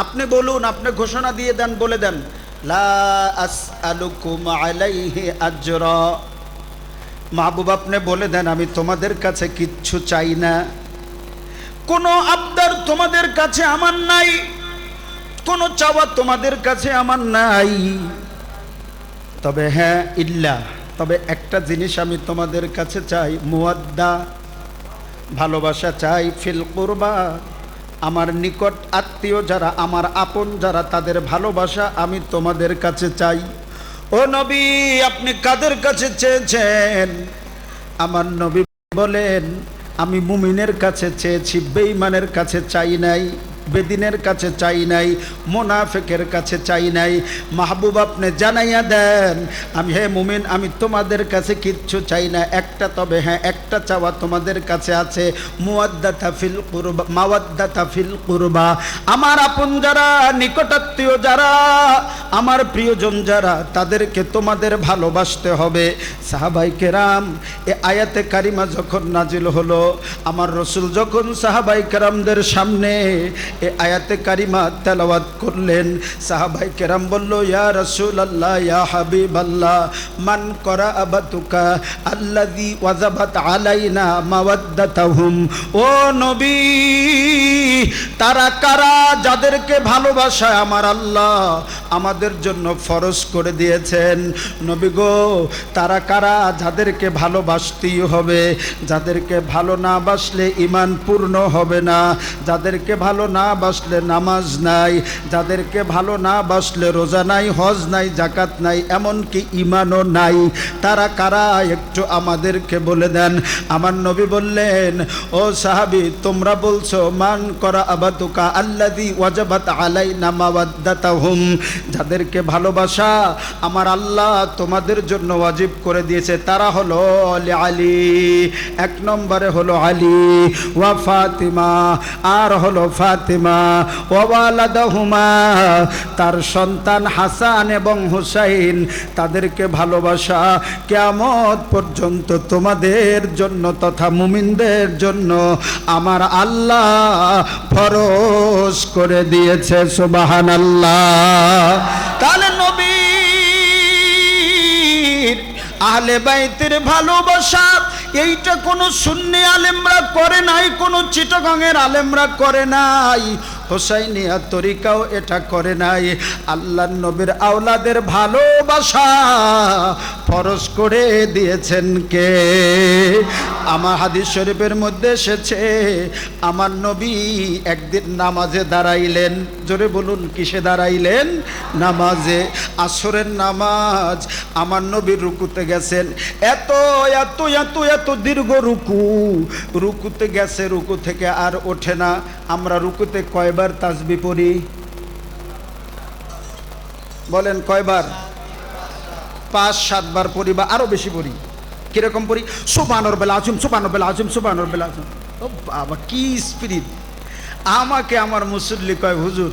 আপনি বলুন, আপনি ঘোষণা দিয়ে দেন, বলে দেন, লা আসআলুকুম আলাইহি আজরা। মাহবুব আপনি বলে দেন, আমি তোমাদের কাছে কিচ্ছু চাই না, কোনো আবদার তোমাদের কাছে আমার নাই, কোনো চাওয়া তোমাদের কাছে আমার নাই। তবে হ্যাঁ, ইল্লা তবে একটা জিনিস আমি তোমাদের কাছে চাই, মুয়াদ্দা, ভালোবাসা চাই, ফিল কুরবা, আমার নিকট আত্মীয় যারা, আমার আপন যারা, তাদের ভালোবাসা আমি তোমাদের কাছে চাই। ও নবী, আপনি কাদের কাছে চেয়েছেন? আমার নবী বলেন, আমি মুমিনের কাছে চেয়েছি, বেঈমানের কাছে চাই নাই, বেদিনের কাছে চাই নাই, মুনাফিকের কাছে চাই নাই। মাহবুব আপনি জানাইয়া দেন, আমি হে মুমিন, আমি তোমাদের কাছে কিচ্ছু চাই না, একটা, তবে হ্যাঁ একটা চাওয়া তোমাদের কাছে আছে, মুওয়াদ্দাতা ফিল কুরবা, মাওয়াদ্দাতা ফিল কুরবা, আমার আপন যারা, নিকটাত্মীয় যারা, আমার প্রিয়জন যারা, তাদেরকে তোমাদের ভালোবাসতে হবে। সাহাবাই কেরাম, এ আয়াতে কারিমা যখন নাজিল হলো, আমার রসুল যখন সাহাবাই কেরামদের সামনে এ আয়াতে কারিমা তেলাওয়াত করলেন, সাহাবাই কেরাম বলল, ইয়া রাসূলুল্লাহ, ইয়া হাবিবাল্লাহ, মান করা আবাতুকা আল্লাযী ওয়াজাবাত আলাইনা মাওয়াদ্দাতুহুম। ও নবী, তারা কারা যাদেরকে ভালোবাসা আমার আল্লাহ আমাদের জন্য ফরজ করে দিয়েছেন? নবী গো, তারা কারা যাদেরকে ভালোবাসতেই হবে, যাদেরকে ভালো না বাসলে ঈমান পূর্ণ হবে না, যাদেরকে ভালো না বাসলে নামাজ নাই, যাদেরকে ভালো না বাসলে রোজা নাই, হজ নাই, জাকাত নাই, এমনকি ঈমানও নাই। তারা কারা একটু আমাদেরকে বলে দেন। আমার নবী বললেন, ও সাহাবী, তোমরা বলছো মান করা আবাতুকা আল্লাযী ওয়াজাবাত আলাইনা মাওয়াদ্দাতুহুম, যাদেরকে ভালোবাসা আমার আল্লাহ তোমাদের জন্য ওয়াজিব করে দিয়েছে, তারা হলো আলী, এক নম্বরে হলো আলী, ওয়া ফাতিমা, আর হলো ফাতিমা, ওয়া ওয়ালাদাহুমা, তার সন্তান হাসান এবং হুসাইন, তাদেরকে ভালোবাসা কিয়ামত পর্যন্ত তোমাদের জন্য তথা মুমিনদের জন্য আমার আল্লাহ ফরজ করে দিয়েছে। সুবহানাল্লাহ। তাহলে নবীর আহলে বাইতের ভালোবাসা এইটা কোনো সুন্নি আলেমরা করে নাই, কোনো চিটাগাঙের আলেমরা করে নাই, হোসাইনিয়া তরিকাও এটা করে নাই। আল্লাহর নবীর আওলাদের ভালোবাসা ফরজ করে দিয়েছেন কে? আমার হাদিস শরীফের মধ্যে এসেছে, আমার নবী একদিন নামাজে দাঁড়াইলেন। জোরে বলুন, কিসে দাঁড়াইলেন? নামাজে। আসরের নামাজ। আমার নবী রুকুতে গেছেন, এত এত এত এত দীর্ঘ রুকু, রুকুতে গেছে, রুকু থেকে আর ওঠে না। আমরা রুকুতে কয়বার তাসবিহ পড়ি? বলেন কয়বার? 5-7 বার পড়ি, বা আরো বেশি পড়ি। কিরকম পড়ি? সুবহানাল্লাহিল আযীম, সুবহানাল্লাহিল আযীম, সুবহানাল্লাহিল আযীম। ও বাবা, কি স্পিরিট! আমাকে আমার মুসল্লি কয়, হুজুর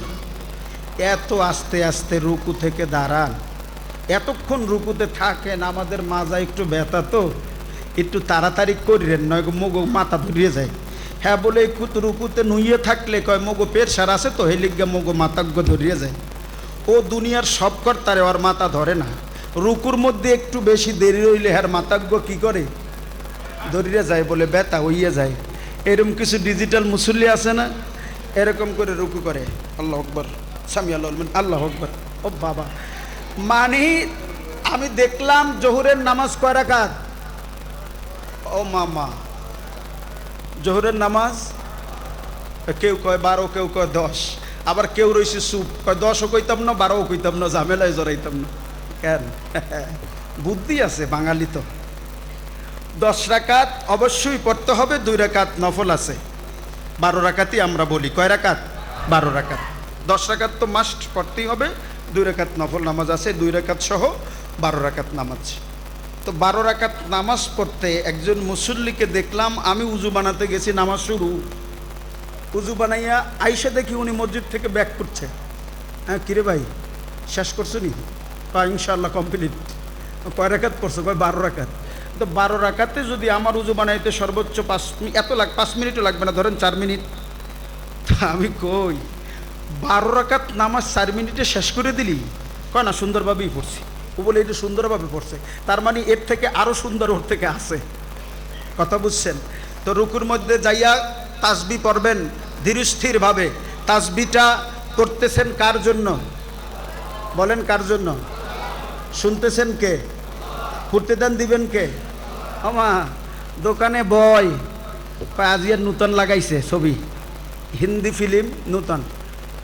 এত আস্তে আস্তে রুকু থেকে দাঁড়ান, এতক্ষণ রুকুতে থাকেন, আমাদের মাজা একটু ব্যথা, তো একটু তাড়াতাড়ি করিলেন, নয় মগো মাথা ধরিয়ে যায়। হ্যাঁ বলে রুকুতে নুইয়ে থাকলে কয় মগো পেশার আছে তো, হেলিগা মগো মাথাজ্ঞ ধরিয়ে যায়। ও দুনিয়ার সব কর্তারে ওর মাথা ধরে না, রুকুর মধ্যে একটু বেশি দেরি হইলে হ্যার মাথাজ্ঞ কি করে? ধরিয়ে যায়, বলে ব্যথা হইয়ে যায়। এরকম কিছু ডিজিটাল মুসল্লি আছে না, এরকম করে রুকু করে, আল্লাহ আকবার, সামি আল্লাহ, আল্লাহ আকবার। ও বাবা, মানে আমি দেখলাম জোহরের নামাজ কয় রাকাত? ও মামা, জোহরের নামাজ কেউ কয় 12, কেউ কয় 10, আবার কেউ রয়েছে চুপ, কয় 10ও কইতাম না, 12ও কইতাম না, ঝামেলায় জড়াইতাম না। কেন? বুদ্ধি আছে বাঙালি তো। 10 রাকাত অবশ্যই পড়তে হবে, 2 রাকাত নফল আছে, 12 রাকাতই আমরা বলি। কয় রাকাত? 12 রাকাত। 10 রাকাত তো মাস্ট পড়তেই হবে, 2 রাকাত নফল নামাজ আছে, 2 রাকাত সহ 12 রাকাত নামাজ। তো 12 রাকাত নামাজ পড়তে একজন মুসল্লিকে দেখলাম, আমি উজু বানাতে গেছি, নামাজ শুরু, উজু বানাইয়া আইসা দেখি উনি মসজিদ থেকে ব্যাক করছে। হ্যাঁ, কিরে ভাই শেষ করছো নি? ইনশাআল্লাহ কমপ্লিট। কয় রাকাত পড়ছো? কয় 12 রাকাত। তো 12 রাকাতে যদি আমার উজু বানাইতে সর্বোচ্চ 5 মিনিটও লাগবে না, ধরেন 4 মিনিট। আমি কই 12 রাকাত নামাজ 4 মিনিটে শেষ করে দিলি? কয় না, সুন্দরভাবেই পড়ছি। ও বলে এটা সুন্দরভাবে পড়ছে, তার মানে এর থেকে আরো সুন্দর ওর থেকে আছে। কথা বুঝছেন তো? রুকুর মধ্যে যাইয়া তাসবিহ পড়বেন ধীরস্থিরভাবে। তাসবিহটা করতেছেন কার জন্য? বলেন কার জন্য? শুনতেছেন কে? প্রতিদান দিবেন কে? আমা দোকানে বয় আজিয়ার নূতন লাগাইছে ছবি, হিন্দি ফিল্ম নূতন।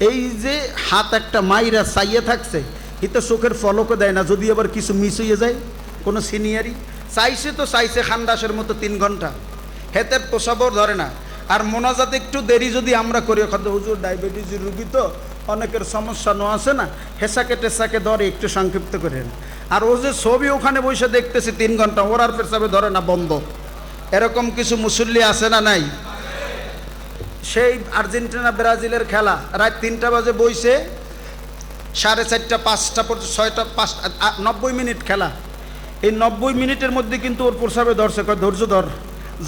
এই যে হাত একটা মাইরা চাইয়ে থাকছে, এটা চোখের ফলকও দেয় না, যদি আবার কিছু মিস হয়ে যায় কোনো সিনিয়রই চাইছে তো চাইছে খান্দাসের মতো 3 ঘন্টা, হেতে প্রসাবও ধরে না। আর মোনাজাত একটু দেরি যদি আমরা করি, খাদ্য হুজুর ডায়াবেটিসের রুগী তো অনেকের সমস্যা ন আছে না, হেসাকে টেসাকে ধরে একটু সংক্ষিপ্ত করে। আর ও যে ছবি ওখানে বসে দেখতেছে 3 ঘন্টা, ওর আর পেশাবে ধরে না, বন্ধ। এরকম কিছু মুসল্লি আছে না নাই? সেই আর্জেন্টিনা ব্রাজিলের খেলা রাত 3টা বাজে বইছে, 4:30 5টা পর্যন্ত 6টা 5 90 মিনিট খেলা। এই 90 মিনিটের মধ্যে কিন্তু ওর প্রসাবে ধরছে, কয় ধৈর্য ধর,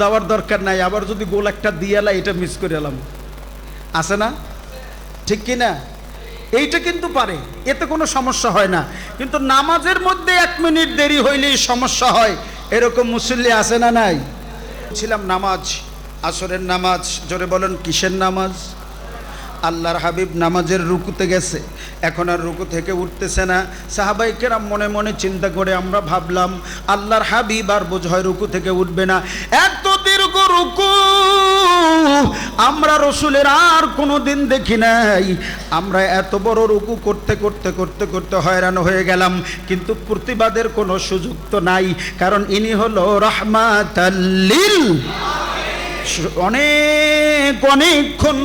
যাওয়ার দরকার নাই, আবার যদি গোল একটা দিয়ে এলা এটা মিস করে এলাম, আছে না? ঠিক কি না? এইটা কিন্তু পারে, এতে কোনো সমস্যা হয় না। কিন্তু নামাজের মধ্যে 1 মিনিট দেরি হইলেই সমস্যা হয়, এরকম মুসল্লি আছে না নাই? ছিলাম নামাজ, আসরের নামাজ, জোরে বলেন কিসের নামাজ? আল্লাহর হাবিব নামাজের রুকুতে গেছে, এখন আর রুকু থেকে উঠতেছে না। সাহাবাই কেরাম মনে মনে চিন্তা করে আমরা ভাবলাম আল্লাহর হাবিব আর বোঝ হয় রুকু থেকে উঠবে না, এত দীর্ঘ রুকু আমরা রসুলের আর কোনো দিন দেখি নাই। আমরা এত বড় রুকু করতে করতে করতে করতে হয়রান হয়ে গেলাম, কিন্তু প্রতিবাদের কোনো সুযোগ তো নাই, কারণ ইনি হলো রাহমাতাল লিল। অনেকক্ষণ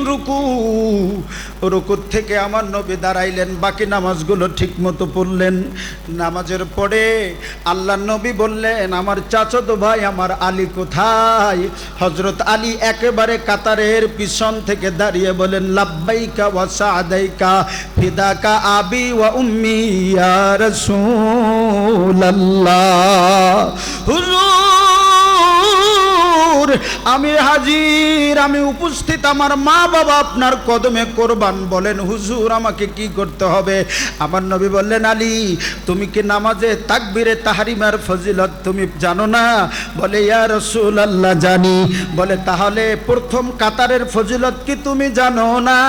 রুকুর থেকে আমার নবী দাঁড়াইলেন, বাকি নামাজগুলো ঠিক মতো পড়লেন। নামাজের পরে আল্লাহর নবী বললেন, আমার চাচাতো ভাই আমার আলী কোথায়? হযরত আলী একেবারে কাতারের পিছন থেকে দাঁড়িয়ে বলেন, লাব্বাইকা ওয়া সাদাইকা ফিদাকা আবি ওয়া উম্মি ইয়া রাসূলুল্লাহ। হুজুর আমি হাজির, আমি উপস্থিত, আমার মা বাবা আপনার কদমে কোরবান। বলেন হুজুর আমাকে কি করতে হবে? আমার নবী বললেন, আলী তুমি কি নামাজে তাকবীরে তাহরিমার ফজিলত তুমি জানো না? বলে ইয়া রাসূলুল্লাহ জানি। বলে তাহলে প্রথম কাতারের ফজিলত কি তুমি জানো না?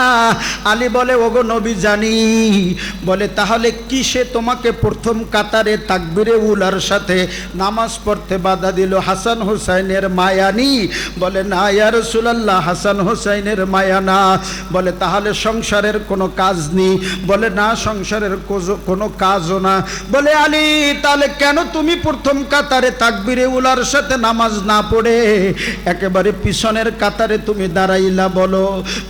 আলী বলে ওগো নবী জানি। বলে তাহলে কিসে তোমাকে প্রথম কাতারে তাকবীরে উলার সাথে নামাজ পড়তে বাধা দিল? হাসান হুসাইনের মায়ানি? বলে না ইয়া রাসূলুল্লাহ, হাসান হুসাইনের মায়া না। বলে তাহলে সংসারের কোনো কাজ নেই? বলে না, সংসারের কোনো কাজও না। বলে আলী তাহলে কেন তুমি প্রথম কাতারে তাকবীরে উলার সাথে নামাজ না পড়ে একেবারে পিছনের কাতারে তুমি দাঁড়াইলা? বলো।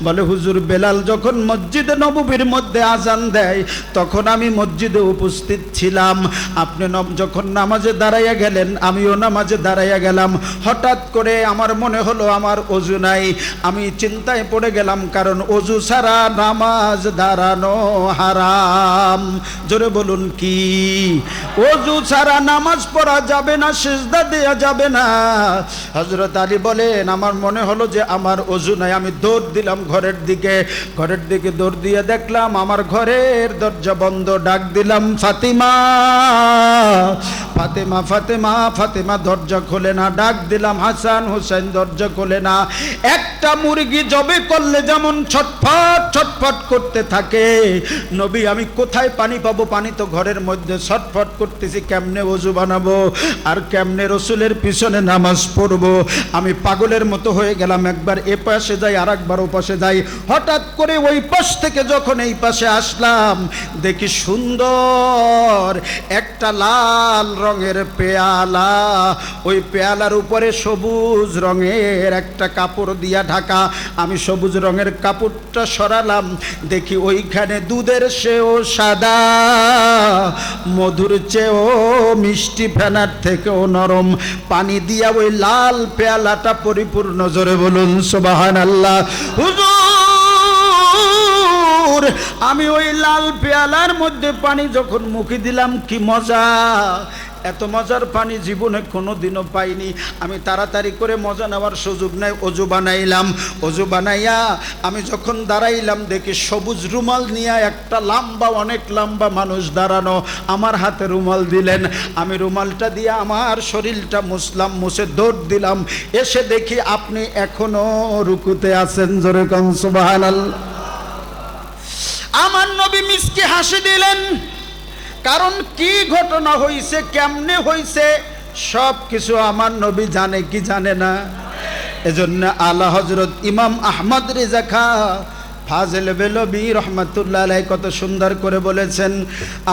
বলে হুজুর বেলাল যখন মসজিদে নববীর মধ্যে আজান দেয় তখন আমি মসজিদে উপস্থিত ছিলাম, আপনি যখন নামাজে দাঁড়াইয়া গেলেন আমিও নামাজে দাঁড়াইয়া গেলাম। হঠাৎ করে আমার মনে হলো আমার অজু নাই, আমি চিন্তায় পড়ে গেলাম, কারণ অজু ছাড়া নামাজ দাঁড়ানো হারাম। জোরে বলুন কি? অজু ছাড়া নামাজ পড়া যাবে না, সিজদা দেয়া যাবে না। হযরত আলী বলেন আমার মনে হলো যে আমার অজু নাই, আমি দৌড় দিলাম ঘরের দিকে দৌড় দিয়ে দেখলাম আমার ঘরের দরজা বন্ধ। ডাক দিলাম ফাতিমা, ফাতেমা ফাতেমা ফাতেমা, দরজা খোলে না। ডাক দিলাম হাসান হুসাইন, দরজা খোলে না। একটা মুরগি জবে করলে যেমন ছটফট ছটফট করতে থাকে, নবী আমি কোথায় পানি পাবো? পানি তো ঘরের মধ্যে, ছটফট করতেছি কেমনে ওযু বানাবো আর কেমনে রসুলের পিছনে নামাজ পড়বো। আমি পাগলের মতো হয়ে গেলাম, একবার এ পাশে যাই আর একবার ও পাশে যাই। হঠাৎ করে ওই পাশ থেকে যখন এই পাশে আসলাম দেখি সুন্দর একটা লাল রঙের পেয়ালা, ওই পেয়ালার উপরে সবুজ রঙের একটা কাপড় দিয়া ঢাকা। আমি সবুজ রঙের কাপড়টা সরালাম, দেখি ওইখানে দুধের চেয়েও সাদা, মধুর চেয়েও মিষ্টি, ফেনার থেকেও নরম পানি দিয়া ওই লাল পেয়ালাটা পরিপূর্ণ। জোরে বলুন সুবহানাল্লাহ। হুজুর আমি ওই লাল পেয়ালার মধ্যে পানি যখন মুখে দিলাম কি মজা! এত মজার পানি জীবনে কোনোদিনও পাইনি। আমি তাড়াতাড়ি করে মজা নেওয়ার সুযোগ নাই, অজু বানাইলাম। অজু বানাইয়া আমি যখন দাঁড়াইলাম দেখি সবুজ রুমাল নিয়ে একটা লম্বা, অনেক লম্বা মানুষ দাঁড়ানো, আমার হাতে রুমাল দিলেন। আমি রুমালটা দিয়ে আমার শরীরটা মুছলাম, মুছে দৌড় দিলাম। এসে দেখি আপনি এখনো রুকুতে আছেন। জোরে কোন সুবহানাল্লাহ। আমার নবী মিসকে হাসি দিলেন, কারণ কি ঘটনা হইছে, কেমনে হইছে, সব কিছু আমার নবী জানে কি জানে না? এজন্য আলা হযরত ইমাম আহমদ রেজা খা ফাজিল বেলবি রহমাতুল্লাহ আলাইহি কত সুন্দর করে বলেছেন,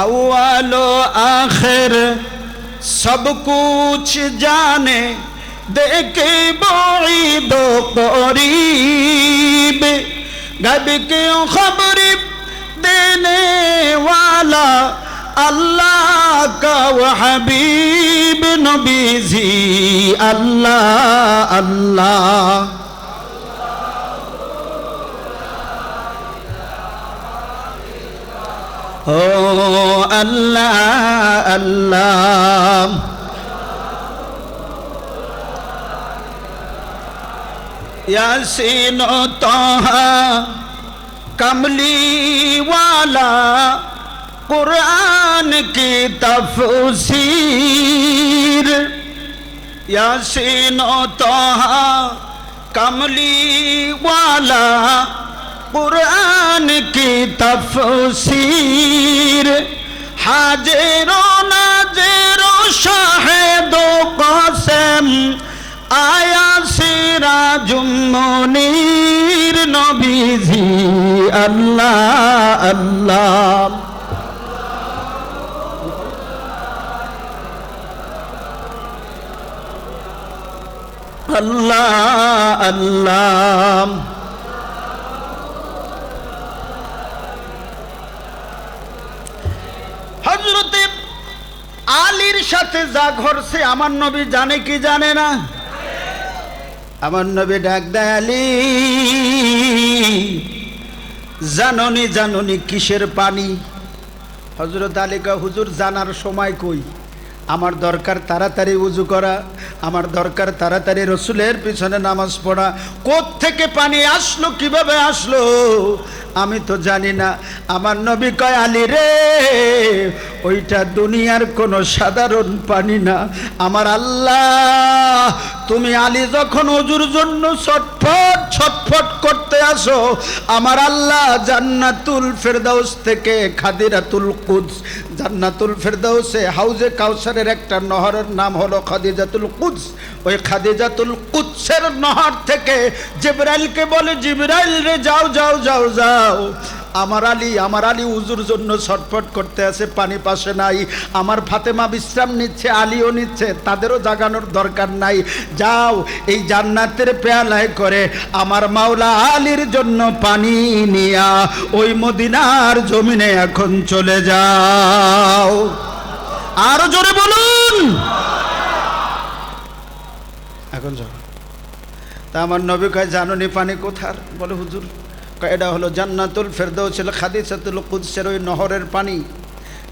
আউয়াল ও আখির সব কুছ জানে, देखे बाईद करीब, गैब की खबर देने वाला अल्लाह का वो हबीब नबी जी अल्लाह अल्लाह। ओ अल्लाह अल्लाह। यासीन तोहा कमली वाला कुरान की तफसीर, यासीन तोहा कमली वाला कुरान की तफसीर, हाजिरो नाजिरो शाहिदो कसम आया सिराजुम मुनीर नबीजी अल्लाह अल्लाह। अल्लाह अल्लाह। हजरत आलीर साथे जा घटছে আমার নবী জানে কি জানে না? আমার নবী ডাক দেয়, আলী জাননি জাননি কিসের পানি? হযরত আলী কয়, হুজুর জানার সময় কই, আমার দরকার তাড়াতাড়ি ওযু করা, আমার দরকার তাড়াতাড়ি রসুলের পিছনে নামাজ পড়া। কোত্থেকে পানি আসলো, কিভাবে আসলো আমি তো জানি না। আমার নবী কয়, আলী রে ওইটা দুনিয়ার কোনো সাধারণ পানি না, আমার আল্লাহ তুমি আলী যখন ওযুর জন্য ছটফট ছটফট করতে আসো, আমার আল্লাহ জান্নাতুল ফেরদাউস থেকে খাদিরাতুল কুদস, জান্নাতুল ফেরদাউসে হাউজে কাউসারের একটা নহরের নাম হলো খাদিজাতুল কুদস, ওই খাদিজাতুল কুদসের নহর থেকে জিবরাইলকে বলে, জিবরাইল রে যাও যাও যাও যাও, আমার আলী উজুর জন্য ছটফট করতে আছে, পানি পাশে নাই, আমার ফাতেমা বিশ্রাম নিচ্ছে, আলীও নিচ্ছে, তাদেরও জাগানোর দরকার নাই, যাও এই জান্নাতের পেয়ালায় করে আমার মাওলা আলীর জন্য পানি নিয়া ওই মদিনার জমিনে এখন চলে যাও। আরো জোরে বলুন, এখন যাও। তা আমার নবী কয়, জানোনি পানি কোথার? বলে, হুজুর এটা হলো জান্নাতুল ফেরদাউস খাদিজাতুল কুদসের ওই নহরের পানি।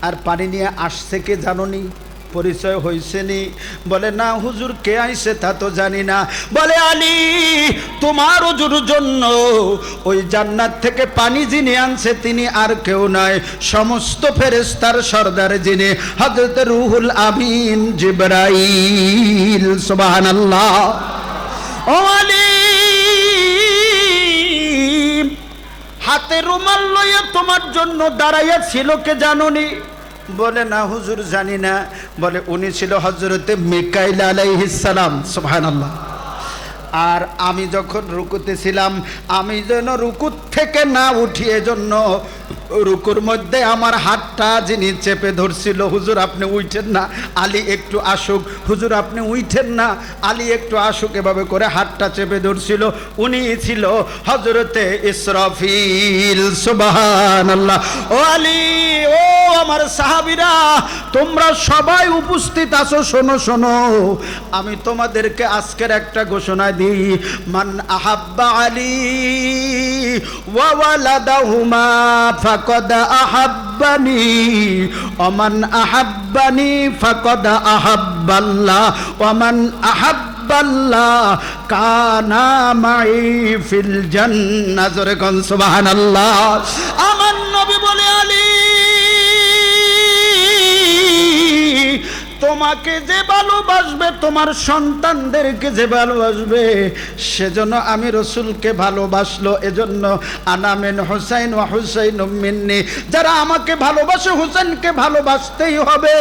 আর পানি নিয়ে আসছে কে জানোনি? পরিচয় হয়েছে নি? বলে, না হুজুর, কে আইছে তা তো জানি না। বলে, আলী তোমার ওজুর জন্য ওই জান্নাত থেকে পানি যিনি আনছে তিনি আর কেউ নয়, সমস্ত ফেরেশতার সর্দার যিনি হযরত রুহুল আমিন জিবরাইল। সুবহানাল্লাহ। ও আলী, হাতে রুমাল লইয়া তোমার জন্য দাঁড়াইয়া ছিল কে জানোনি? বলে, না হুজুর জানি না। বলে, উনি ছিল হযরতে মিকাইল আলাইহিস সালাম। সুবহানাল্লাহ। আর আমি যখন রুকুতে ছিলাম, আমি যেন রুকুর থেকে না উঠি, এজন্য রুকুর মধ্যে আমার হাতটা যিনি চেপে ধরছিল, হুজুর আপনি উঠেন না, আলী একটু আসুক, হুজুর আপনি উঠেন না, আলী একটু আসুক, এভাবে করে হাতটা চেপে ধরছিল, উনি ছিল হযরতে ইসরাফিল। সুবহানাল্লাহ। ও আলী, ও আমার সাহাবীরা, তোমরা সবাই উপস্থিত আছো, শোনো শোনো, আমি তোমাদেরকে আজকের একটা ঘোষণা দিই, মান আহাব্বা আলী ওয়া ওয়ালাদাহুমা ফাকাদ আহাব্বানি ওয়া মান আহাব্বানি ফাকাদ আহাব্বাল্লাহ ওয়া মান আহাব্বাল্লাহ কানা মাই ফিল জান্নাহ। জোরে কোন সুবহানাল্লাহ। আমার নবী বলে, আলী তোমাকে যে ভালোবাসবে, তোমার সন্তানদেরকে যে ভালোবাসবে, সেজন্য আমি রসুলকে ভালোবাসলো। এজন্য আনা মিন হুসাইন ওয়া হুসাইন মিন্নি, যারা আমাকে ভালোবাসে হুসাইনকে ভালোবাসতেই হবে।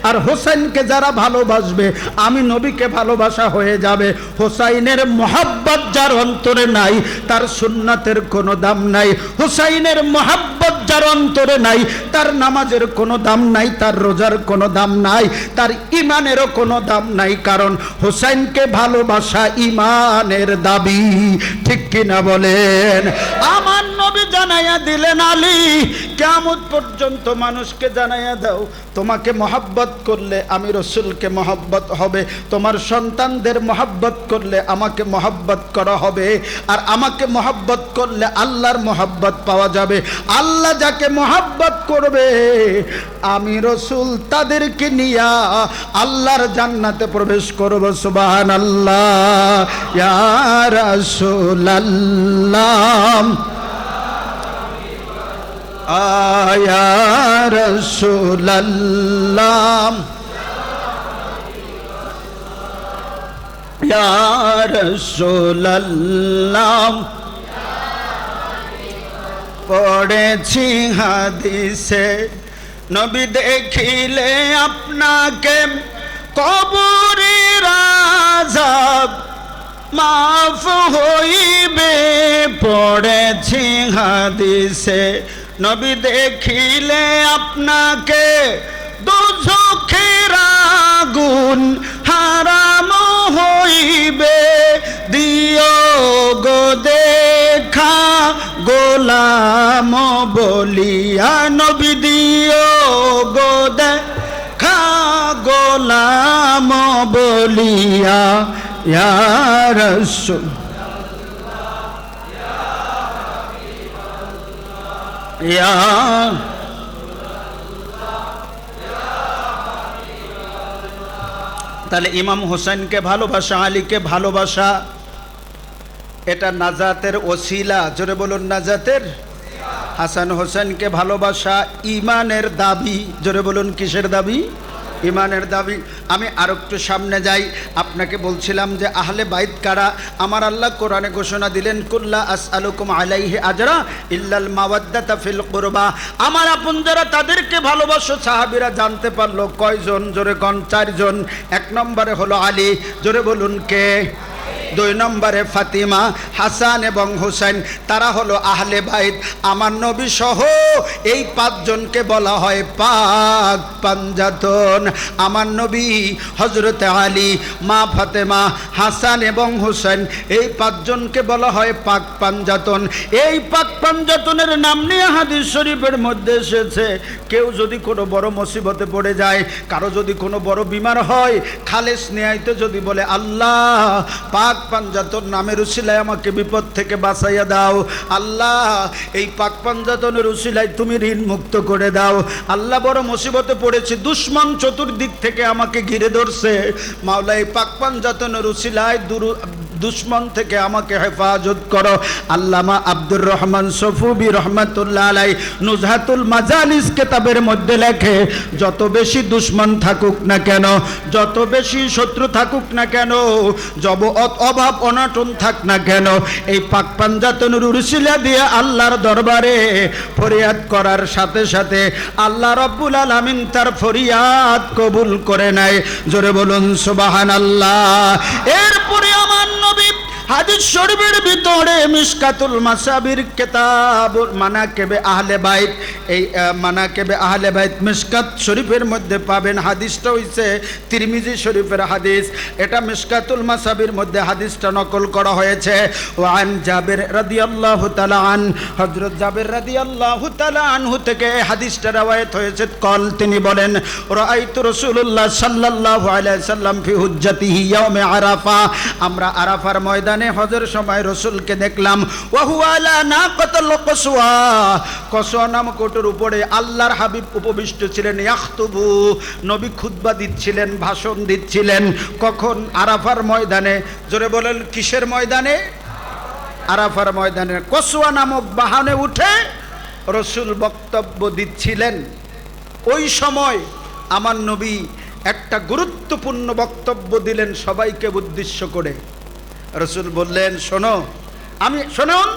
আর হুসাইনকে যারা ভালোবাসবে, আমি নবীকে ভালোবাসা হয়ে যাবে। হুসাইনের মোহাব্বত যার অন্তরে নাই, তার সুন্নাতের কোনো দাম নাই। হুসাইনের মোহাব্বত যার অন্তরে নাই, তার নামাজের কোনো দাম নাই, তার রোজার কোনো দাম নাই, তার ইমানেরও কোনো দাম নাই। কারণ হুসাইনকে ভালোবাসা ইমানের দাবি, ঠিক কিনা বলেন? আমার নবী জানাইয়া দিলেন, আলী কিয়ামত পর্যন্ত মানুষকে জানাইয়া দাও, তোমাকে মহব্বত করলে আমি রসুলকে মহব্বত হবে, তোমার সন্তানদের মহব্বত করলে আমাকে মহব্বত করা হবে, আর আমাকে মহব্বত করলে আল্লাহর মহব্বত পাওয়া যাবে। আল্লাহ যাকে মহব্বত করবে, আমি রসুল তাদেরকে নিয়া আল্লাহর জান্নাতে প্রবেশ করব। সুবহানাল্লাহ। ইয়া রাসূলাল্লাহ, ইয়া রাসূলাল্লাহ, ইয়া রাসূলাল্লাহ। পড়েছি হাদিসে, নবী দেখিলে আপনাকে কবরের আযাব মাফ হইবে। পড়েছি হাদিসে, নবী দেখিলে আপনাকে দোজখের আগুন হারাম হইবে। দিও গো দেখা গোলাম বলিয়া, নবী দিও গো দেখা গোলাম বলিয়া। ইয়া রাসূল, ইয়া তাহলে ইমাম হোসেনকে ভালোবাসা, আলীকে ভালোবাসা, এটা নাজাতের ওসিলা। জোরে বলুন নাজাতের। হাসান হোসেনকে ভালোবাসা ইমানের দাবি। জোরে বলুন কিসের দাবি? ইমানের দাবি। আমি আর একটু সামনে যাই। আপনাকে বলছিলাম যে আহলে বাইত কারা। আমার আল্লাহ কোরআনে ঘোষণা দিলেন, কুল্লা আসআলুকুম আলাইহি আজরা ইল্লাল মাওয়াদ্দাতা ফিল কুরবা। আমার আপন যারা তাদেরকে ভালোবাসো। সাহাবীরা জানতে পারলো কয়জন? জোরে কোন? 4 জন। 1 নম্বরে হলো আলী। জোরে বলুন কে? 2 নম্বরে ফাতিমা, হাসান এবং হুসাইন। তারা হলো আহলে বাইত। আমার নবী সহ এই 5 জনকে বলা হয় পাক পাঞ্জাতন। আমার নবী, হযরতে আলী, মা ফাতেমা, হাসান এবং হুসাইন, এই 5 জনকে বলা হয় পাক পাঞ্জাতন। এই পাক পাঞ্জাতনের নাম নিয়ে হাদিস শরীফের মধ্যে এসেছে, কেউ যদি কোনো বড় মুসিবতে পড়ে যায়, কারো যদি কোনো বড় বিমার হয়, খালেস নিয়াইতে যদি বলে, আল্লাহ পাক পাঞ্জাতন নামের উসিলায় আমাকে বিপদ থেকে বাঁচাইয়া দাও, আল্লাহ এই পাক পাঞ্জাতনের উসিলায় তুমি ঋণ মুক্ত করে দাও, আল্লাহ বড় মুসিবতে পড়েছি, দুশমন চতুর্দিক থেকে আমাকে ঘিরে ধরছে, মাওলা এই পাক পাঞ্জাতনের উসিলায় দুশমন থেকে আমাকে হেফাজত করো। আল্লামা আব্দুর রহমান সফুবি রহমাতুল্লাহ আলাই নুজহাতুল মাজালিস কিতাবের মধ্যে লেখে, যত বেশি দুশমন থাকুক না কেন, যত বেশি শত্রু থাকুক না কেন, অভাব অনাটন থাক না কেন, এই পাক পাঞ্জাতনের উসিলা দিয়ে আল্লাহর দরবারে ফরিয়াদ করার সাথে সাথে আল্লাহ রাব্বুল আলামিন তার ফরিয়াদ কবুল করে নেয়। জোরে বলুন সুবহানাল্লাহ। এরপরে আমার নবী হাদিস শরীফের ভিতরে মিশকাতুল মাসাবির কিতাব মানাকিবে আহলে বাইত, এই মানাকিবে আহলে বাইত মিশকাত শরীফের মধ্যে পাবেন। হাদিসটা হইছে তিরমিজি শরীফের হাদিস, এটা মিশকাতুল মাসাবির মধ্যে হাদিসটা নকল করা হয়েছে। ওয়ান জাবির রাদিয়াল্লাহু তাআলা আন, হযরত জাবির রাদিয়াল্লাহু তাআলা আনহু থেকে এই হাদিসটা রওয়ায়াত হয়েছে। কল, তিনি বলেন, রাআইতু রাসূলুল্লাহ সাল্লাল্লাহু আলাইহি সাল্লাম ফি হুজ্জাতিহি ইয়াউমে আরাফা, আমরা আরাফার ময়দানে হজের সময় রসুলকে দেখলাম। কসওয়া নামক ওটের উপরে আল্লাহর হাবিব উপবিষ্ট ছিলেন। ইয়াখতুবু, নবী খুতবা দিচ্ছিলেন, ভাষণ দিচ্ছিলেন। কখন? আরাফার ময়দানে। জোরে বলেন কিসের ময়দানে? আরাফার ময়দানে। কসওয়া নামক বাহনে উঠে রসুল বক্তব্য দিচ্ছিলেন। ওই সময় আমার নবী একটা গুরুত্বপূর্ণ বক্তব্য দিলেন সবাইকে উদ্দেশ্য করে। রাসূল বললেন, শুনুন,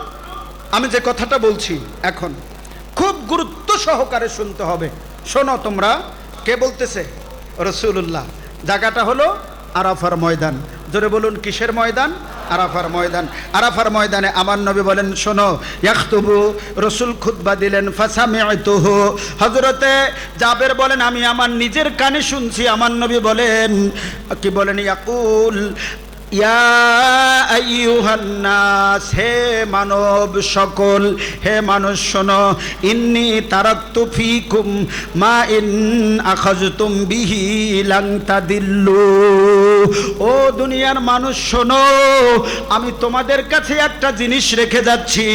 আমি যে কথাটা বলছি এখন খুব গুরুত্ব সহকারে শুনতে হবে। শোনো তোমরা। কে বলতেছে? রাসূলুল্লাহ। জায়গাটা হলো আরাফার ময়দান। জোরে বলুন, কিসের ময়দান? আরাফার ময়দান। আরাফার ময়দানে আমার নবী বলেন, শোনো, ইয়াখতুবু, রাসূল খুতবা দিলেন। ফাসামি'তুহু, হযরতে জাবের বলেন, আমি আমার নিজের কানে শুনছি। আমার নবী বলেন, কি বলেন? ইয়াকুল, ইয়া আইয়ুহান নাস, হে মানব সকল, হে মানুষ শোনো, ইন্নী তারাকতু ফীকুম মা ইন আখাযতুম বিহি লান তাদিল্লু। ও দুনিয়ার মানুষ শোনো, আমি তোমাদের কাছে একটা জিনিস রেখে যাচ্ছি,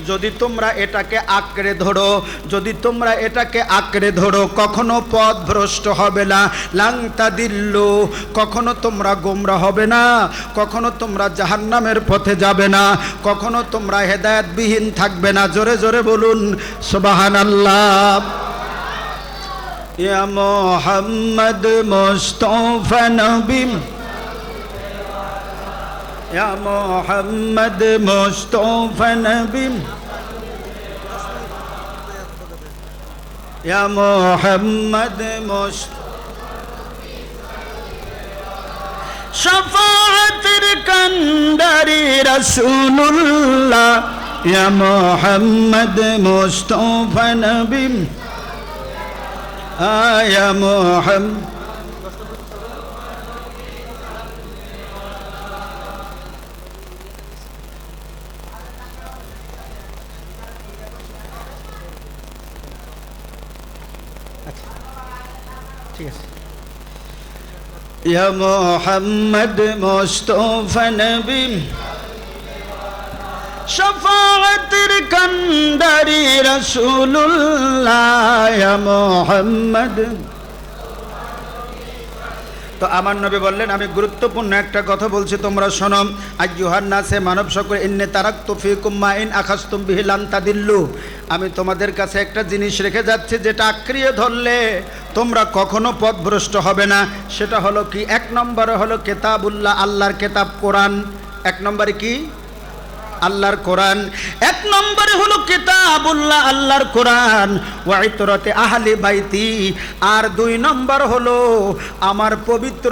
যদি তোমরা এটাকে আঁকড়ে ধরো, যদি তোমরা এটাকে আঁকড়ে ধরো, কখনো পথ ভ্রষ্ট হবে না। লান তাদিল্লু, কখনো তোমরা গোমরা হবে না, কখনো তোমরা জাহান্নামের পথে যাবে না, কখনো তোমরা হেদায়েতবিহীন থাকবে না। জোরে জোরে বলুন সুবহানাল্লাহ। ইয়া মুহাম্মদ মুস্তাফা নবী, ইয়া মুহাম্মদ মুস্তাফা নবী, ইয়া মুহাম্মদ মুস্তাফা শাফাআতের কান্ডারি রাসূলুল্লাহ, ইয়া মুহাম্মদ মুস্তাফা নবী, ইয়া মুহাম্মদ। ঠিক আছে। ইয়া মুহাম্মদ মুস্তাফা নবী, শাফাআতের কান্ডারি রাসূলুল্লাহ, ইয়া মুহাম্মদ। তো আমার নবী বললেন, আমি গুরুত্বপূর্ণ একটা কথা বলছি, তোমরা শোনো। আইয়ুহান নাসে, মানব সকল, ইন্নী তারাকতু ফীকুম মা ইন আখাযতুম বিহি লান তাদিল্লু, আমি তোমাদের কাছে একটা জিনিস রেখে যাচ্ছি, যেটা আঁকড়িয়ে ধরলে তোমরা কখনো পথভ্রষ্ট হবে না। সেটা হলো কি? এক নম্বরে হলো কিতাবুল্লাহ, আল্লাহর কিতাব কোরআন। এক নম্বরে কি? আল্লাহর কোরআন। এক নম্বরে হলো কিতাবুল্লাহ, আল্লাহর কোরআন, ওয়া ইতরাতে আহলে বাইতি। আর দুই নম্বর হলো আমার পবিত্র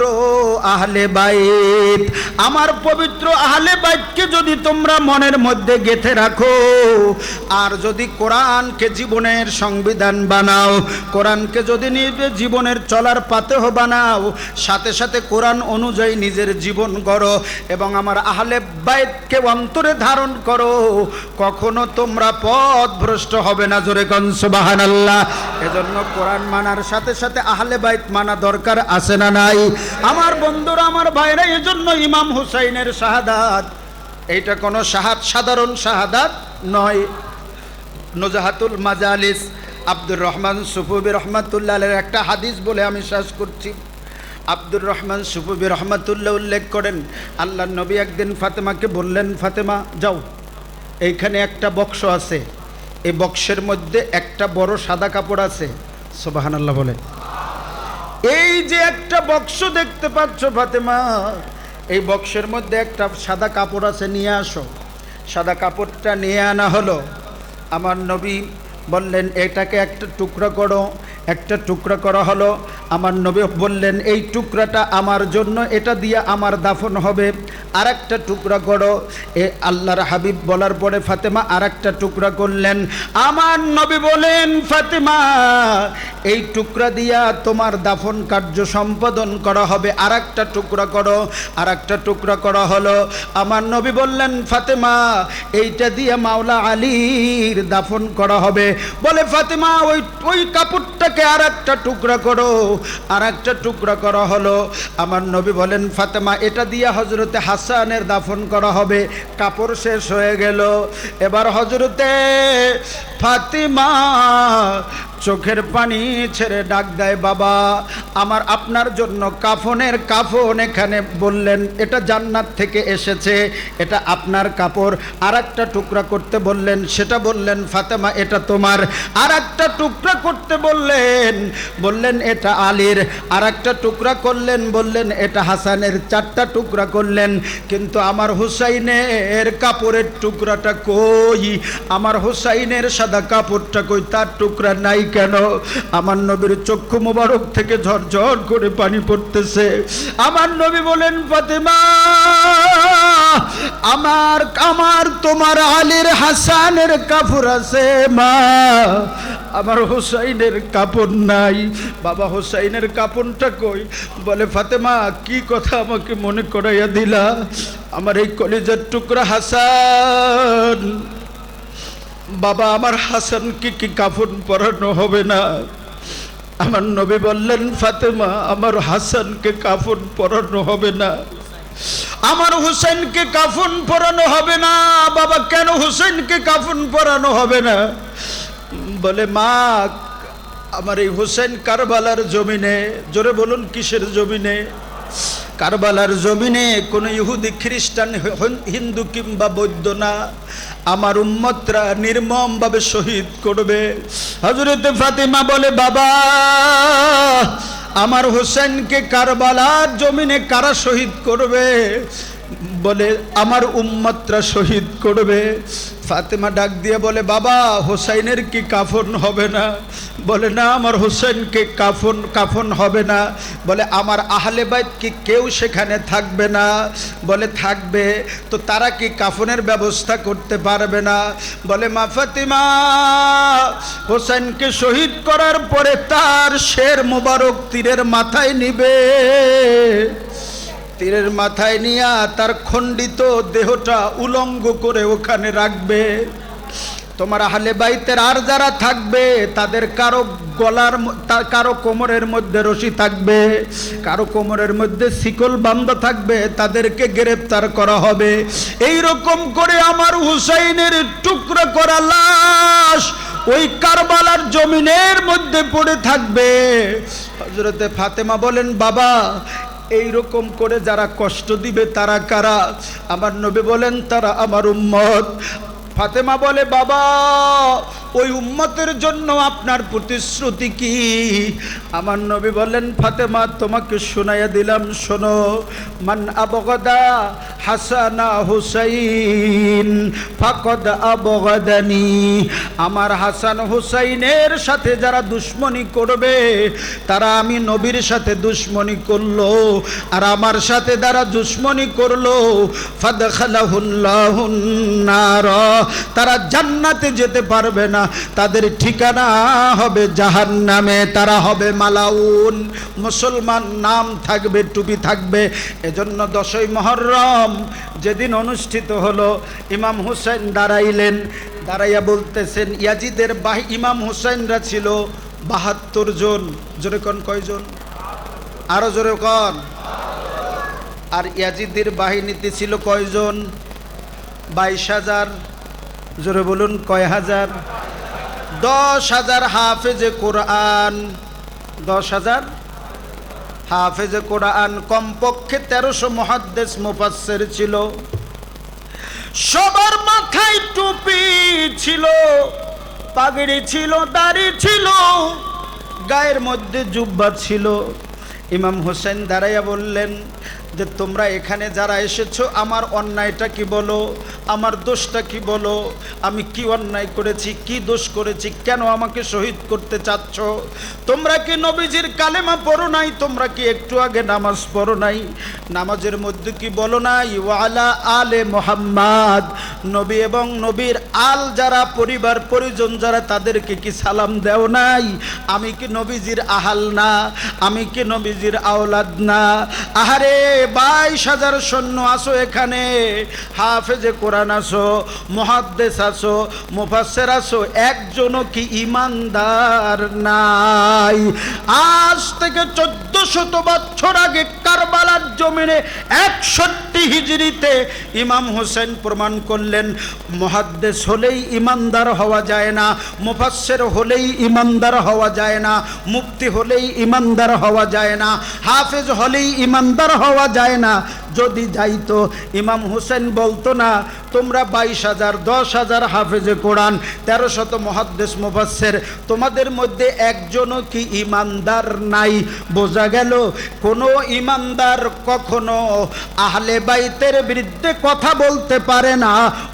আহলে বাইত। আমার পবিত্র আহলে বাইতকে যদি তোমরা মনের মধ্যে গেঁথে রাখো, আর যদি কোরআনকে জীবনের সংবিধান বানাও, কোরআনকে যদি নিজে জীবনের চলার পাথেয় বানাও, সাথে সাথে কোরআন অনুযায়ী নিজের জীবন গড়ো, এবং আমার আহলে বাইতকে অন্তরে ধারণ করো, কখনো তোমরা পথভ্রষ্ট হবে না। জোরে কোন সুবহানাল্লাহ। এজন্য কোরআন মানার সাথে সাথে আহলে বাইত মানা দরকার আছে না নাই? আমার বন্ধুরা, আমার ভাইরা, এজন্য ইমাম হুসাইনের শাহাদাত, এইটা কোনো সাধারণ শাহাদাত নয়। নুজহাতুল মাজালিস আব্দুর রহমান সুফুবি রহমাতুল্লাহ আলাইহির একটা হাদিস বলে আমি শেষ করছি। আব্দুর রহমান সুফুবি রহমাতুল্লাহ উল্লেখ করেন, আল্লাহর নবী একদিন ফাতেমাকে বললেন, ফাতেমা যাও, এইখানে একটা বক্স আছে, এই বক্সের মধ্যে একটা বড় সাদা কাপড় আছে। সুবহানাল্লাহ বলে। এই যে একটা বক্স দেখতে পাচ্ছ ফাতেমা, এই বক্সের মধ্যে একটা সাদা কাপড় আছে, নিয়ে আসো। সাদা কাপড়টা নিয়ে আনা হলো। আমার নবী বললেন, এটাকে একটা টুকরা করো। একটা টুকরা করা হলো। আমার নবী বললেন, এই টুকরাটা আমার জন্য, এটা দিয়ে আমার দাফন হবে। আর একটা টুকরা করো। এ আল্লাহর হাবিব বলার পরে ফাতেমা আর একটা টুকরা করলেন। আমার নবী বলেন, ফাতেমা, এই টুকরা দিয়া তোমার দাফন কার্য সম্পাদন করা হবে। আর একটা টুকরা করো। আর একটা টুকরা করা হলো। আমার নবী বললেন, ফাতেমা, এইটা দিয়ে মাওলা আলীর দাফন করা হবে। বলে, ফাতেমা, ওই কাপড়টাকে আর একটা টুকরা করো। আর একটা টুকরা করা হলো। আমার নবী বলেন, ফাতেমা, এটা দিয়ে হযরতে হাসানের দাফন করা হবে। কাপড় শেষ হয়ে গেল। এবার হযরতে ফাতেমা চোখের পানি ছেড়ে ডাক দেয়, বাবা আমার আপনার জন্য কাফনের কাফন এখানে বললেন এটা জান্নাত থেকে এসেছে, এটা আপনার কাপড়। আর একটা টুকরা করতে বললেন, সেটা বললেন ফাতেমা এটা তোমার। আর একটা টুকরা করতে বললেন এটা আলীর। আর একটা টুকরা করলেন, বললেন এটা হাসানের। চারটা টুকরা করলেন, কিন্তু আমার হুসাইনের কাপড়ের টুকরাটা কই? আমার হুসাইনের সাদা কাপড়টা কই? তার টুকরা নাই কেন? আমার নবীর চক্ষু মোবারক থেকে ঝরঝর করে পানি পড়তেছে। আমার নবী বলেন, ফাতেমা আমার তোমার আলীর হাসানের কাপড় আছে মা, আমার হুসাইনের কাপড় নাই। বাবা হুসাইনের কাপড়টা কই? বলে ফাতেমা কি কথা আমাকে মনে করাইয়া দিলা? আমার এই কলিজার টুকরা হাসান, বাবা আমার হাসানকে কি কাফন পরানো হবে না? আমার নবী বললেন, ফাতেমা আমার হাসানকে কাফন পরানো হবে না, আমার হুসেনকে কাফন পরানো হবে না। বাবা কেন হুসেনকে কাফন পরানো হবে না? বলে মা আমার এই হুসেন কারবালার জমিনে, জোরে বলুন কিসের জমিনে? কারবালার জমিনে কোনো ইহুদি খ্রিস্টান হিন্দু কিংবা বৌদ্ধ না, আমার উম্মতরা নির্মমভাবে শহীদ করবে। হযরত ফাতিমা বলে, বাবা আমার হোসেনকে কারবালার জমিনে কারা শহীদ করবে? বলে আমার উম্মতরা শহীদ করবে। ফাতেমা ডাক দিয়ে বলে, বাবা হোসাইনের কি কাফন হবে না? বলে না আমার হোসেনকে কাফন হবে না। বলে আমার আহলে বাইত কি কেউ সেখানে থাকবে না? বলে থাকবে। তো তারা কি কাফনের ব্যবস্থা করতে পারবে না? বলে মা ফাতিমা হোসেনকে শহীদ করার পরে তার শের মোবারক তীরের মাথায় নিবে, তীরের মাথায় নিয়া তার খণ্ডিত দেহটা উলঙ্গ করে ওখানে রাখবে। তোমার আহলে বাইতের আর যারা থাকবে তাদের কারো কোমরের মধ্যে রশি থাকবে, কারো কোমরের মধ্যে শিকল বাঁধা থাকবে, তাদেরকে গ্রেফতার করা হবে। এই রকম করে আমার হুসাইনের টুকরা করা লাশ ওই কারবালার জমিনের মধ্যে পড়ে থাকবে। হযরতে ফাতেমা বলেন, বাবা এই রকম করে যারা কষ্ট দিবে তারা কারা? আমার নবী বলেন, তারা আমার উম্মত। ফাতেমা বলে, বাবা ওই উম্মতের জন্য আপনার প্রতিশ্রুতি কি? আমার নবী বলেন, ফাতেমা তোমাকে শোনাইয়া দিলাম, শোনো। মান আবগাদা হাসানা হুসাইন ফাকাদ আবগাদানি। আমার হাসান হুসাইনের সাথে যারা দুশমনি করবে তারা আমি নবীর সাথে দুশমনি করলো, আর আমার সাথে যারা দুশমনি করলো ফাদখালাহুল্লাহুন নার, তারা জান্নাতে যেতে পারবে না, তাদের ঠিকানা হবে জাহান্নামে, তারা হবে মালাউন। মুসলমান নাম থাকবে, টুপি থাকবে। এজন্য 10ই মুহররম যেদিন অনুষ্ঠিত হলো, ইমাম হুসাইন দাঁড়াইলেন, দাঁড়াইয়া বলতেছেন, ইয়াজিদের ইমাম হুসাইনরা ছিল 72 জন। জোরে কোন কয়জন? আরো জোরে কোন? আর ইয়াজিদের বাহিনীতে ছিল কয়জন? 22,000। জোরে বলুন কয় হাজার? 10,000 হাফেজে কোরআন। 10,000 হাফেজে কোরআন। কমপক্ষে 1300 মুহাদ্দিস মুফাসসির ছিল। সবার মাথায় টুপি ছিল, পাগড়ি ছিল, দাড়ি ছিল, গায়ের মধ্যে জুব্বা ছিল। ইমাম হোসেন দাঁড়াইয়া বললেন যে তোমরা এখানে যারা এসেছো আমার অন্যায়টা কি বলো, আমার দোষটা কি বলো, আমি কি অন্যায় করেছি, কি দোষ করেছি, কেন আমাকে শহীদ করতে চাচ্ছ? তোমরা কি নবীজির কালেমা পড়ো নাই? তোমরা কি একটু আগে নামাজ পড়ো নাই? নামাজের মধ্যে কি বলো নাই ওয়ালা আলে মুহাম্মদ? নবী এবং নবীর আল যারা পরিবার পরিজন যারা তাদেরকে কি সালাম দেও নাই? আমি কি নবীজির আহাল না? আমি কি নবীজির আওলাদ না? আহারে 22,000 সৈন্য আসো এখানে, হাফেজে কোরআন আসো, মুহাদ্দিস আসো, মুফাসসির আসো, একজনও কি ইমানদার নাই? আজ থেকে 1400 বছর আগে কারবালার জমিনে 61 হিজরিতে ইমাম হোসেন প্রমাণ করলেন মুহাদ্দিস হলেই ইমানদার হওয়া যায় না, মুফাসসির হলেই ইমানদার হওয়া যায় না, মুফতি হলেই ইমানদার হওয়া যায় না, হাফেজ হলেই ইমানদার হওয়া যায় না। যদি যাইতো ইমাম হোসেন বলতো না তোমরা 22,000 10,000 হাফেজে কোরআন 1300 মুহাদ্দিস মুফাসসির, তোমাদের মধ্যে একজনও কি ইমানদার নাই? বোঝা গেল কোনো ইমানদার কখনো আহলে বাইতের বিরুদ্ধে কথা বলতে পারে না,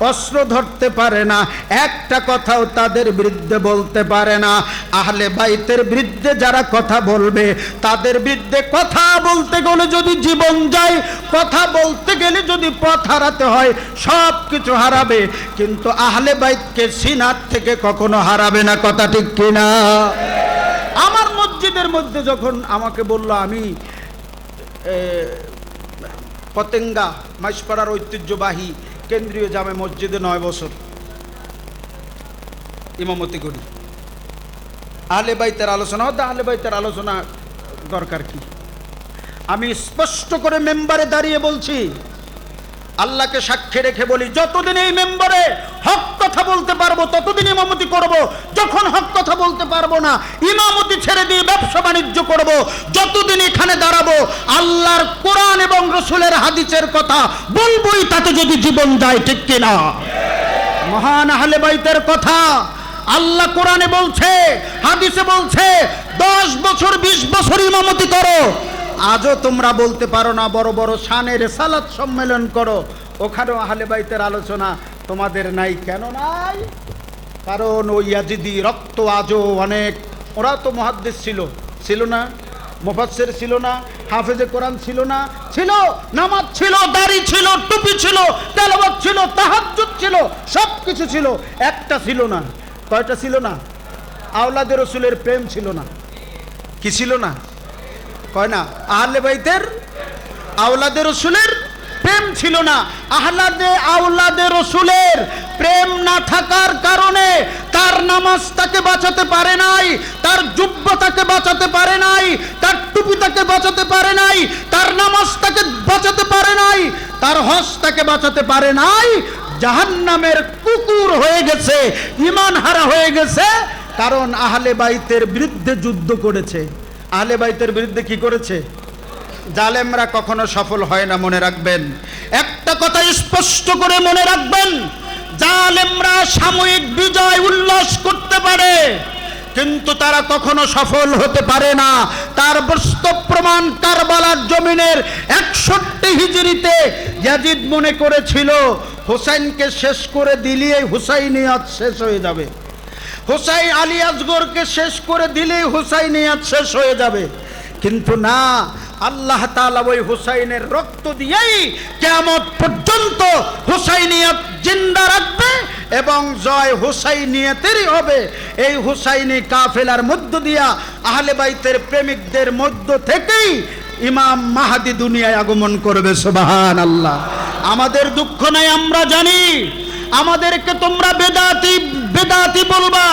অস্ত্র ধরতে পারে না, একটা কথাও তাদের বিরুদ্ধে বলতে পারে না। আহলে বাইতের বিরুদ্ধে যারা কথা বলবে তাদের বিরুদ্ধে কথা বলতে গেলে যদি জীবন যায়, কথা বলতে গেলে যদি পথ হারাতে হয়, সব কিছু হারাবে, কিন্তু আহলে বাইতকে সিনাত থেকে কখনো হারাবে না। কথা ঠিক কিনা? আমার মসজিদের মধ্যে যখন আমাকে বলল, আমি পতেঙ্গা মাইশপাড়ার ঐতিহ্যবাহী কেন্দ্রীয় জামে মসজিদে 9 বছর ইমামতি করি, আহলে বাইতের আলোচনা হতো, আহলে বাইতের আলোচনা দরকার কি? আমি স্পষ্ট করে মেম্বারে দাঁড়িয়ে বলছি, আল্লাহকে সাক্ষী রেখে বলি, যতদিন এই মেম্বারে হক কথা বলতে পারবো ততদিন ইমামতি করব। যখন হক কথা বলতে পারবো না, ইমামতি ছেড়ে দিয়ে ব্যবসা বাণিজ্য করব। যতদিন এখানে দাঁড়াবো আল্লাহর কোরআন এবং রসুলের হাদিসের কথা বলবোই, তাতে যদি জীবন যায়। ঠিক কিনা? মহান আহলে বাইতের কথা আল্লাহ কোরআনে বলছে, হাদিসে বলছে 10 বছর 20 বছর ইমামতি করো। আজও তোমরা বলতে পারো না বড় বড় শানের রিসালাত সম্মেলন করো, ওখানেও আহলে বাইতের আলোচনা তোমাদের নাই। কেন নাই? কারণ ওই ইয়াজিদি রক্ত আজও অনেক। ওরা তো মুহাদ্দিস ছিল না, মুফাসসির ছিল না, হাফেজে কোরআন ছিল না, ছিল, নামাজ ছিল, দাড়ি ছিল, টুপি ছিল, তেলাওয়াত ছিল, তাহাজ্জুদ ছিল, সব কিছু ছিল, একটা ছিল না। কয়টা ছিল না? আওলাদে রসুলের প্রেম ছিল না। কি ছিল না? কয় না, আহলে বাইতের আওলাদে রসুলের প্রেম ছিল না। আওলাদে রসুলের প্রেম না থাকার কারণে তার নামাজ তাকে বাঁচাতে পারে নাই, তার জুব্বা তাকে বাঁচাতে পারে নাই, তার টুপি তাকে বাঁচাতে পারে নাই, তার নামাজ তাকে বাঁচাতে পারে নাই, তার হজ তাকে বাঁচাতে পারে নাই। জাহান্নামের কুকুর হয়ে গেছে, ঈমান হারা হয়ে গেছে, কারণ আহলে বাইতের বিরুদ্ধে যুদ্ধ করেছে। আহলে বাইতের বিরুদ্ধে কি করেছে? জালেমরা কখনো সফল হয় না, মনে রাখবেন। একটা কথা স্পষ্ট করে মনে রাখবেন, জালেমরা সাময়িক বিজয় উল্লাস করতে পারে, কিন্তু তারা কখনো সফল হতে পারে না। তার বাস্তব প্রমাণ কারবালার জমিনের 61 হিজরিতে ইয়াজিদ মনে করেছিল হুসাইনকে শেষ করে দিলেই হুসাইনিয়াত শেষ হয়ে যাবে, হুসাইন আলী আসগরকে শেষ করে দিলেই হুসাইনিয়াত শেষ হয়ে যাবে। কিন্তু না, আল্লাহ তাআলা ওই হুসাইনের রক্ত দিয়েই কিয়ামত পর্যন্ত হুসাইনিয়াত জিন্দা রাখবে এবং জয় হুসাইনিয়াতেরই হবে। এই হুসাইনি কাফেলার মধ্য দিয়া আহলে বাইতের প্রেমিকদের মধ্য থেকেই ইমাম মাহদি দুনিয়ায় আগমন করবে। সুবহানাল্লাহ। আমাদের দুঃখ নাই, আমরা জানি। আমাদেরকে তোমরা বেদাতি বলবা,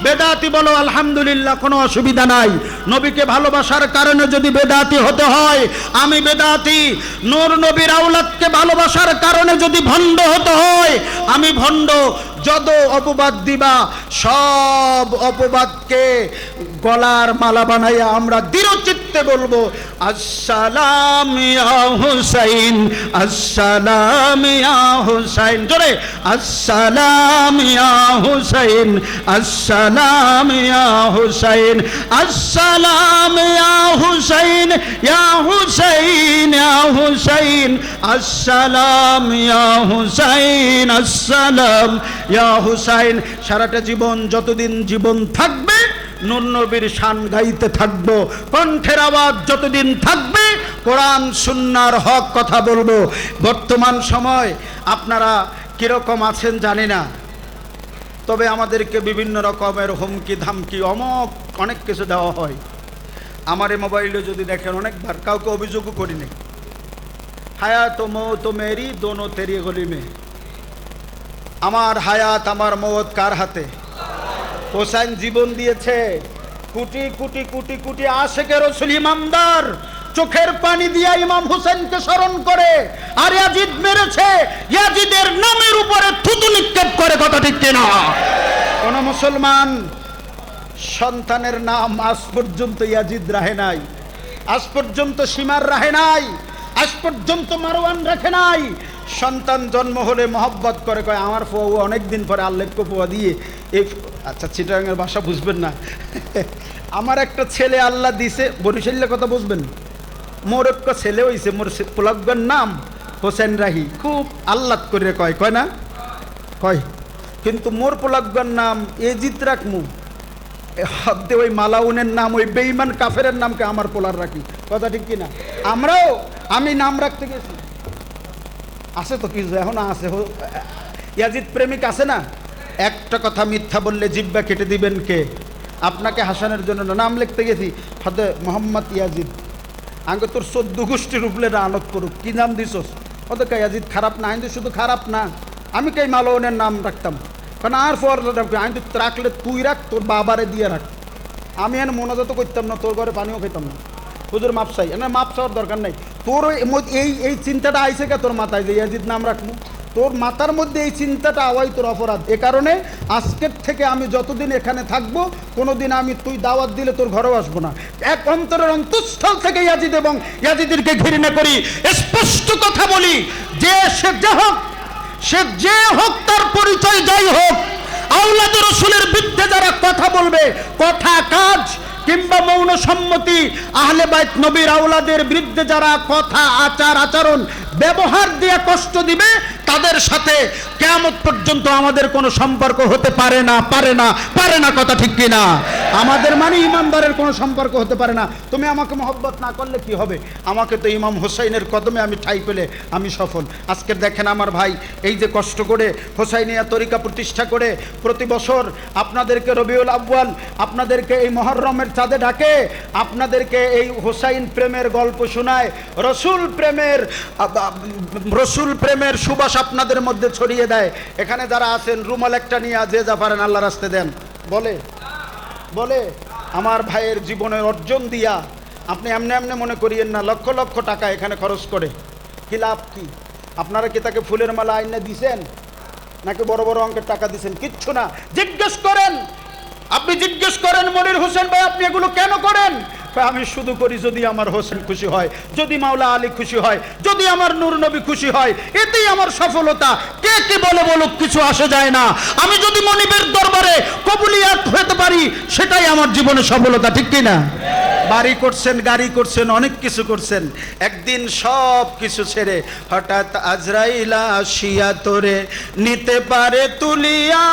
বেদাতি বলো, আলহামদুলিল্লাহ, কোনো অসুবিধা নাই। নবীকে ভালোবাসার কারণে যদি বেদাতি হতে হয়, আমি বেদাতি। নূর নবীর আওলাদকে ভালোবাসার কারণে যদি ভণ্ড হতে হয়, আমি ভণ্ড। যত অপবাদ দিবা, সব অপবাদকে গলার মালা বানাইয়া আমরা দৃঢ় চিত্তে বলবো, আসসালাম ইয়া হুসাইন, আসসালাম ইয়া হুসাইন। জোরে, আসসালাম ইয়া হুসাইন, আসসালাম ইয়া হুসাইন, আসসালাম ইয়া হুসাইন, ইয়া হুসাইন, ইয়া হুসাইন, আসসালাম ইয়া হুসাইন, আসসালাম ইয়া হুসাইন। সারাটা জীবন, যতদিন জীবন থাকবে, নূর নবীর শান গাইতে থাকবো। কণ্ঠের আওয়াজ যতদিন থাকবে, কোরআন সুন্নাহর হক কথা বলবো। বর্তমান সময় আপনারা কিরকম আছেন জানি না, তবে আমাদেরকে বিভিন্ন রকমের হুমকি ধামকি অনেক কিছু দেওয়া হয়। আমার এই মোবাইলে যদি দেখেন, অনেকবার কাউকে অভিযোগও করিনি। হায়াত ও মৌত মেরি দোনো তেরি গলি মে। আমার হায়াত, আমার মৌত কার হাতে? হোসেন জীবন দিয়েছে। কোটি কোটি কোটি কোটি আশেকে রসুল ইমানদার চোখের পানি দিয়া ইমাম হুসেনকে স্মরণ করে, আর ইয়াজিদ মেরেছে, ইয়াজিদের নামের উপরে থুতু নিক্ষেপ করে, কথা ঠিক কিনা? কোন মুসলমান সন্তানের নাম আজ পর্যন্ত ইয়াজিদ রাখে নাই, আজ পর্যন্ত সীমার রাখে নাই, আজ পর্যন্ত মারওয়ান রাখে নাই। সন্তান জন্ম হলে মহব্বত করে, কয় আমার ফুয়া অনেকদিন পরে আল্লেখ্য ফুয়া দিয়ে এই, আচ্ছা চিটাগাঙের ভাষা বুঝবেন না, আমার একটা ছেলে আল্লাহ দিছে, বরিশালের কথা বুঝবেন, মোর একটা ছেলে হইছে, মোর পোলাগ্গর নাম হোসেন রাহি, খুব আল্লাদ করে কয়, কয় না কয়, কিন্তু মোর পোলাগ্গর নাম এজিদ রাখমু, হদ্দে ওই মালাউনের নাম, ওই বেঈমান কাফেরের নামকে আমার পোলার রাখি, কথা ঠিক কিনা? আমরাও, আমি নাম রাখতে গেছি, আছে তো কিছু এখনো আছে, ইয়াজিদ প্রেমিক আছে না, একটা কথা মিথ্যা বললে জিব্বা কেটে দিবেন কে? আপনাকে হাসানের জন্য নাম লিখতে গেছি, হদে মোহাম্মদ ইয়াজিদ, আগে তোর 14 গোষ্ঠীর উপলে আনত করুক, কি নাম দিছস? ওদের কে ইয়াজিদ খারাপ না, আইন শুধু খারাপ না, আমি কে মালাউনের নাম রাখতাম, কারণ আর পর আইন রাখলে তুই রাখ, তোর বাবারে দিয়ে রাখ, আমি এনে মনোজাত করতাম না, তোর ঘরে পানিও খেতাম না, হুজুর মাপ চাই, না মাপ চাওয়ার দরকার নাই, তোর এই চিন্তাটা আইসে কে তোর মাথায় যে ইয়াজিদ নাম রাখবো? তোর মাথার মধ্যে এই চিন্তাটা আওয়াই তোর অপরাধ। এ কারণে আজকের থেকে আমি যতদিন এখানে থাকবো, কোনোদিন আমি তুই দাওয়াত দিলে তোর ঘরেও আসবো না। এক অন্তরের অন্তঃস্থল থেকে ইয়াজিদ এবং ইয়াজিদকে ঘৃণা করি, স্পষ্ট কথা বলি, যে সে যে হোক, সে যে হোক, তার পরিচয় যাই হোক, আওলাদ রাসূলের বিরুদ্ধে যারা কথা বলবে, কথা কাজ কিংবা মৌন সম্মতি, আহলে বাইত নবীর আওলাদের বিরুদ্ধে যারা কথা আচার আচরণ ব্যবহার দিয়ে কষ্ট দিবে, তাদের সাথে কিয়ামত পর্যন্ত আমাদের কোনো সম্পর্ক হতে পারে না, পারে না, পারে না, কথা ঠিক কিনা? আমাদের মানে ইমানদারের কোনো সম্পর্ক হতে পারে না। তুমি আমাকে মহব্বত না করলে কি হবে? আমাকে তো ইমাম হোসাইনের কদমে আমি ঠাঁই পেলে আমি সফল। আজকে দেখেন আমার ভাই, এই যে কষ্ট করে হোসাইনিয়া তরিকা প্রতিষ্ঠা করে প্রতি বছর আপনাদেরকে রবিউল আউয়াল, আপনাদেরকে এই মুহররমের চাঁদে ডাকে, আপনাদেরকে এই হোসাইন প্রেমের গল্প শোনায়, রসুল প্রেমের সুবাস আপনাদের মধ্যে ছড়িয়ে দেয়। এখানে যারা আছেন রুমাল একটা নিয়ে যে যা পারেন আল্লাহ রাস্তে দেন, বলে বলে আমার ভাইয়ের জীবনের অর্জন দিয়া আপনি এমনি এমনি মনে করিয়েন না, লক্ষ লক্ষ টাকা এখানে খরচ করে কি লাভ কি? আপনারা কি তাকে ফুলের মালা আইনা দিছেন নাকি বড় বড় অঙ্কের টাকা দিছেন? কিচ্ছু না। জিজ্ঞেস করেন, আপনি জিজ্ঞেস করেন মনির হোসেন ভাই আপনি এগুলো কেন করেন? আমি শুধু করি যদি আমার হোসেন খুশি হয়, যদি মাওলা আলী খুশি হয়, যদি আমার নূর নবী খুশি হয়, এতেই আমার সফলতা। কে কি বলে বলুক, কিছু আসে যায় না। আমি যদি মনিবের দরবারে কবুলিয়াত হতে পারি, সেটাই আমার জীবনে সফলতা, ঠিক কিনা? বাড়ি করছেন, গাড়ি করছেন, অনেক কিছু করছেন, একদিন সব কিছু ছেড়ে হঠাৎ আজরাইলা আসিয়া তোরে নিতে পারে তুলিয়া,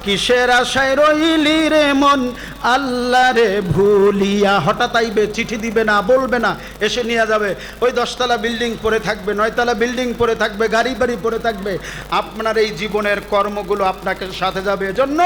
কিসের আশায় রইলি রে মন আল্লাহ রে ভুলিয়া। হঠাৎ আইবে, চিঠি দিবে না, বলবে না, এসে নিয়ে যাবে। ওই 10 তলা বিল্ডিং পড়ে থাকবে, 9 তলা বিল্ডিং পড়ে থাকবে, গাড়ি বাড়ি পড়ে থাকবে, আপনার এই জীবনের কর্মগুলো আপনাকে সাথে যাবে। এজন্য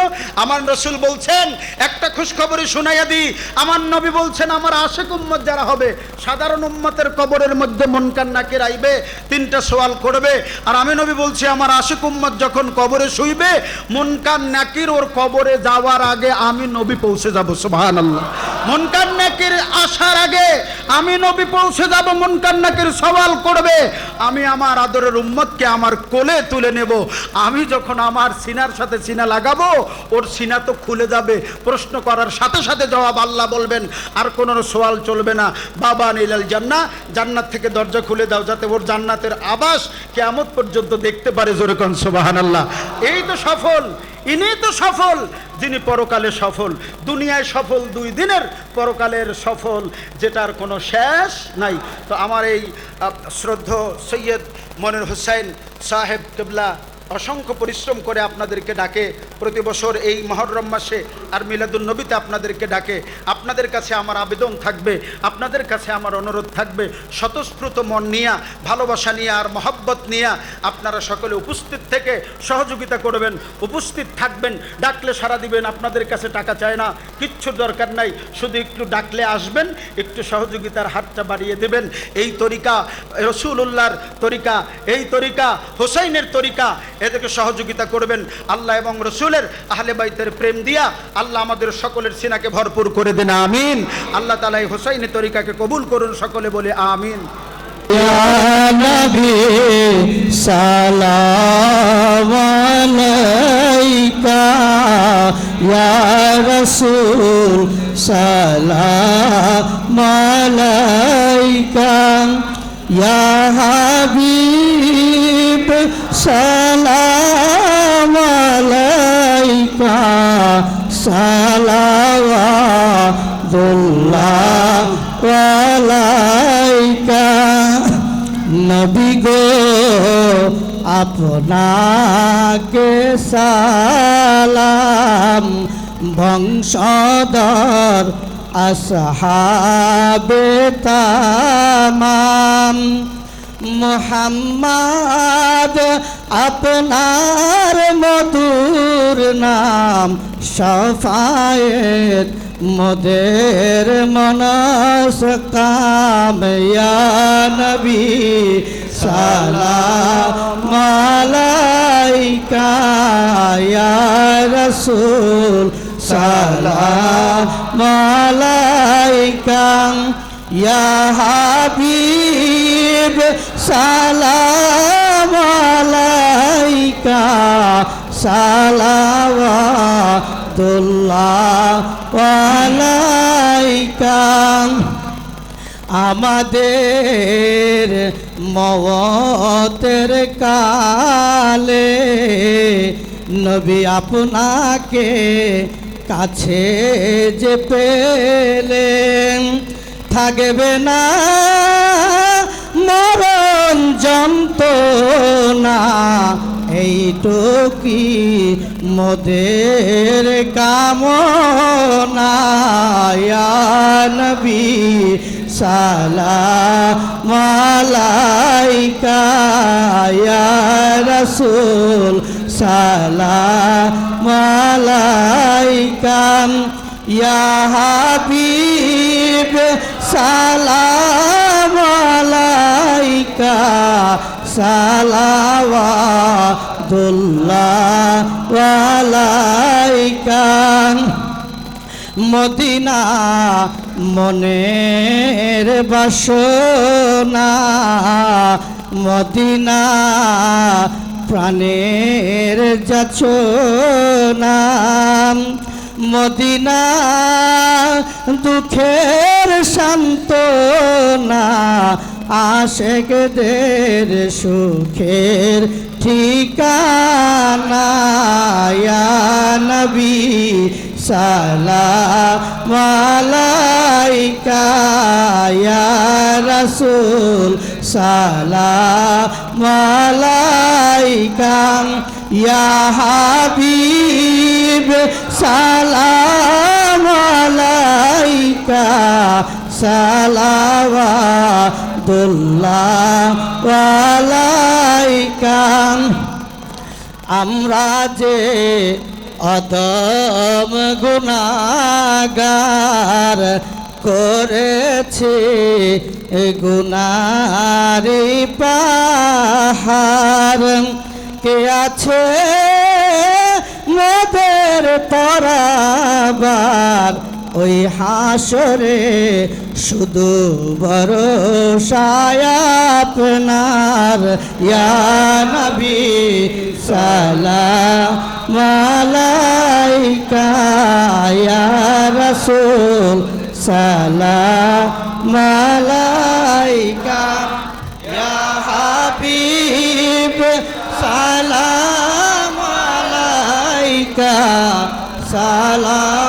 আমার রসুল বলছেন, একটা খুশখবরই শোনাইয়া দিই, আমার নবী বলছেন আমার আশিক উম্মত যারা হবে, সাধারণ উম্মতের কবরের মধ্যে মুনকার নাকির আইবে, 3টা সওয়াল করবে। আর আমি নবী বলছি আমার আশিক উম্মত যখন কবরে শুইবে, মুনকার নাকির ওর কবরে যাওয়ার আগে আমি নবী পৌঁছে যাব। সুবহানাল্লাহ। মুনকার নাকির আসার আগে আমি নবী পৌঁছে যাব, মুনকার নাকির সওয়াল করবে, আমি আমার আদরের উম্মতকে আমার কোলে তুলে নেব। আমি যখন আমার সিনার সাথে সিনা লাগাবো, ওর সিনা তো খুলে যাবে, প্রশ্ন করার সাথে সাথে জবাব আল্লাহ বলবেন, আর কোনো সওয়াল চলবে না। বাবা নিলাল জান্নাহ, জান্নাত থেকে দরজা খুলে দাও যাতে ওর জান্নাতের আবাস কিয়ামত পর্যন্ত দেখতে পারে। জোরে কোন সুবহানাল্লাহ। এই তো সফল, ইনি তো সফল যিনি পরকালে সফল। দুনিয়ায় সফল 2 দিনের, পরকালের সফল যেটার কোনো শেষ নাই। তো আমার এই শ্রদ্ধেয় সৈয়দ মনির হোসেন সাহেব কেবলা অসংখ্য পরিশ্রম করে আপনাদেরকে ডাকে প্রতি বছর এই মুহররম মাসে, আর মিলাদুন নবীতে আপনাদেরকে ডাকে। আপনাদের কাছে আমার আবেদন থাকবে, আপনাদের কাছে আমার অনুরোধ থাকবে, স্বতঃস্ফূর্ত মন নিয়া, ভালোবাসা নিয়ে আর মহব্বত নিয়ে আপনারা সকলে উপস্থিত থেকে সহযোগিতা করবেন, উপস্থিত থাকবেন, ডাকলে সাড়া দিবেন। আপনাদের কাছে টাকা চায় না, কিচ্ছু দরকার নাই, শুধু একটু ডাকলে আসবেন, একটু সহযোগিতার হাতটা বাড়িয়ে দেবেন। এই তরিকা রাসূলুল্লাহর তরিকা, এই তরিকা হোসাইনের তরিকা, এদেরকে সহযোগিতা করবেন। আল্লাহ এবং রসুলের আহলে বাইতের প্রেম দিয়া আল্লাহ আমাদের সকলের সিনাকে ভরপুর করে দেন, আমিন। আল্লাহ তাআলা এই হুসাইনি তরিকাকে কবুল করুন, সকলে বলে আমিন। ইয়া নবী সালাম আলাইকা, ইয়া রাসূল সালাম আলাইকা, ইয়া হাবিব সালাম আলাইকা, সালাওয়াতুল্লাহ আলাইকা। নবী গো আপনাকে সালাম, বংশধর আসহাবে তামাম। মুহাম্মদ আপনার মধুর নাম, শফায়েত মোদের মনস্কাম। ইয়া নবী সালাম আলাইকা, ইয়া রাসূল সালাম আলাইকা, ইয়া হাবিব সালাম আলাইকা, সালাওয়াতুল্লাহ আলাইকা। আমাদের মওতের কালে নবী আপনাকে কাছে যে পেলেন, থাকবে না মরণ যন্ত্রণা, এইটুকি মোদের কামনা। ইয়া নবী সালাম আলাইকা, ইয়া রাসূল সালাম আলাইকা, ইয়া হাবিব সালাম আলাইকা, সালাওয়াতুল্লাহ আলাইকা। মদিনা মনের বাসনা, মদিনা প্রাণের যাচনা, মদিনা দুঃখের সান্ত্বনা, আশেকদের সুখের ঠিকানা। ইয়া নবী সালাম আলাইকা, ইয়া রাসূল সালাম আলাইকা, ইয়া হাবিব সালাম আলাইকা, সালাওয়াতুল্লাহ আলাইকা। আমরা যে অদম গুনাহগার করেছি, গুনারি পাহাড়, কে আছে মোদের তরাবার ওই হাসরে, শুধু ভরসায় আপনার। ইয়া নবী সালাম আলাইকা, ইয়া রাসূল সালাম আলাইকা, ইয়া হাবিব সালাম আলাইকা, সালাওয়াতুল্লাহ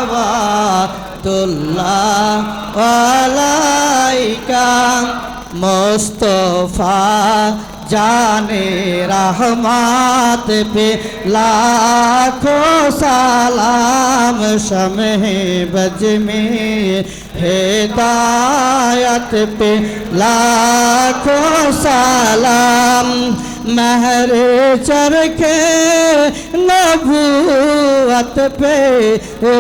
আলাইকা। মুস্তাফা জানে রহমত पे लाखों सलाम, शम्हे बज में हिदायत पे लाखों सलाम, महर चरखे नबूवत पे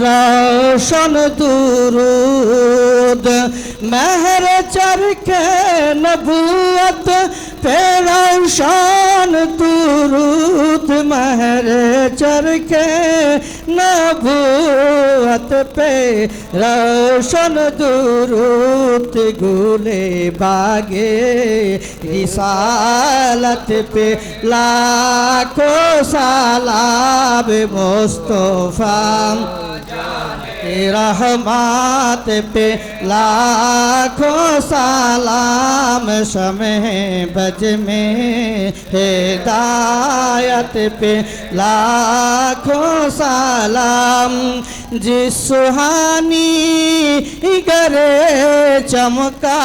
रोशन दुरूद, महर चरखे नबूवत पे रोशन रोशन दुरूद महरे चरखे नबूवत पे रोशन दुरूद गुले बागे रिसालत पे लाखों सलाम मुस्तफा रहमत पे लाखों सलाम शमे बज में हिदायत पे लाखों सलाम जिस सुहानी गरे चमका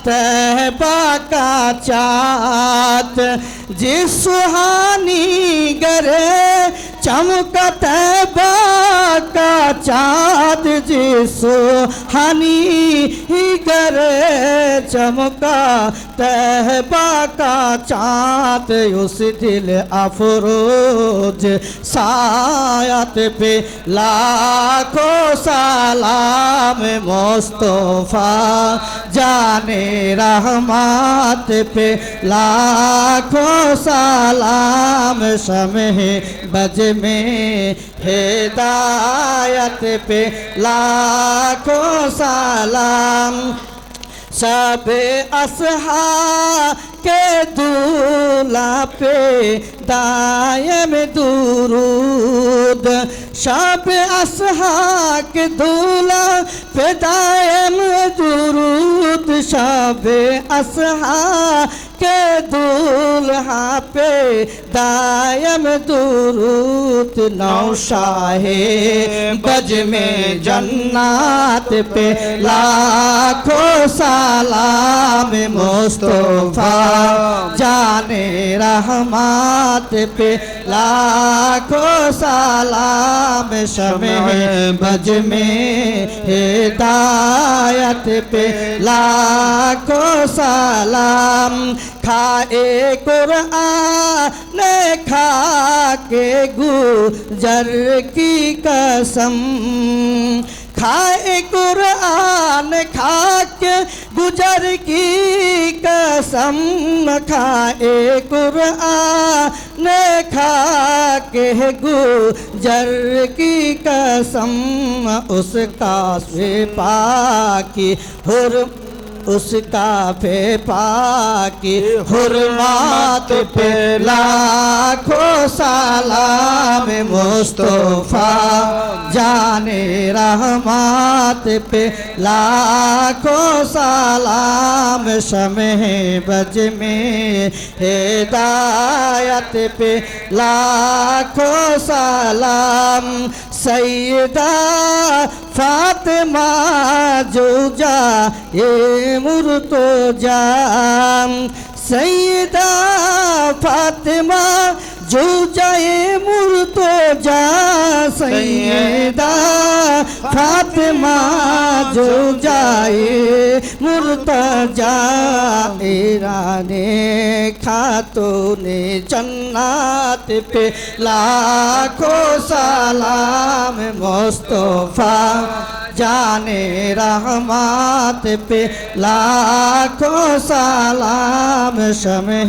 तहबा का चाँद जिस सुहानी गरे चमका तहबा का चाँद जिस सुहानी गरे चमका तहबा का चाँद उस दिल अफरोज सायत पे लाखों सलाम मुस्तफा जाने रहमत पे लाखों सलाम शमे बज में हिदायत पे लाखों सलाम सब असहा के दूल्हा पे दायम दुरूद सब असहा के दूल्हा पे दायम दुरूद सब असहा के दूल्हा पे दायम दुरूद नौशाहे बज में जन्नत पे लाखों सलाम मुस्तफा जाने रहमत पे लाखों सलाम शमे बज में हिदायत पे लाखों सलाम खाए कुरान खा के गुजर की कसम खाए कुरान खा के गुजर की कसम खाए कुरान खा के गुजर की कसम उसका सिपा की हुर उसका पे पाकी हुर्मत पे लाखों सलाम मुस्तफा जाने रहमत पे लाखों सलाम शमे बज में हिदायत पे लाखों सलाम सैयदा फातिमा जुजा ये मुर्तजा सैयदा फातिमा जुजा ये मुर्तजा सैयदा फातिमा जुजा ये मुर्तजा ईराने खातूने जन्नत पे लाखों सलाम मुस्तफा जाने रहमत पे लाखों सलाम शमे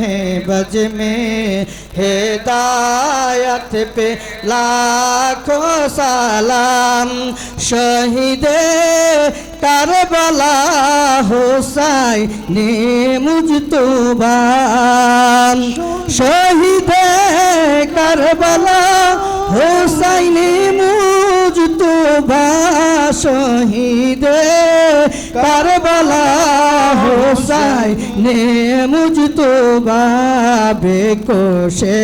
बज में हिदायत पे लाखों सलाम शहीदे करबला हुसैन मुजतबा शहीदे करबला हुसैन मुजतबा शहीदे करबला हुसैन मुजतबा बेकोशे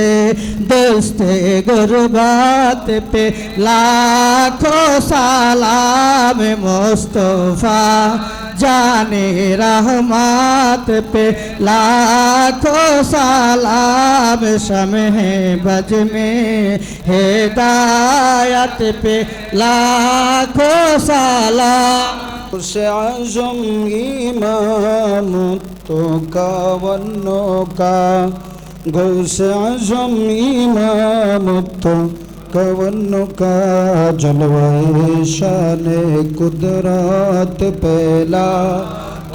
दस्ते गुरबात पे लाखों सलाम मुस्तफा जाने रहमत पे लाखों सलाम शमे बज में हिदायत पे लाखों सलाम से आज़म इमाम तो कावन्नो का गौसे आज़म इमाम तो कवन्नो का जलवाए शान कुदरत पहला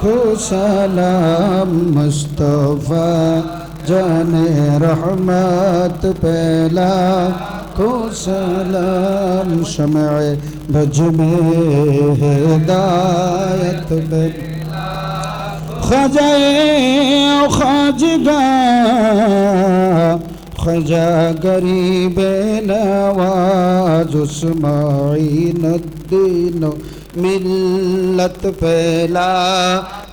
खो सलाम मुस्तफा जाने रहमत पहला को सलाम शमए भज में हिदायत में ख्वाजाए ख्वाजगा ख्वाजा गरीब नवाज उस्माइनुद्दीन मिल्लत पहला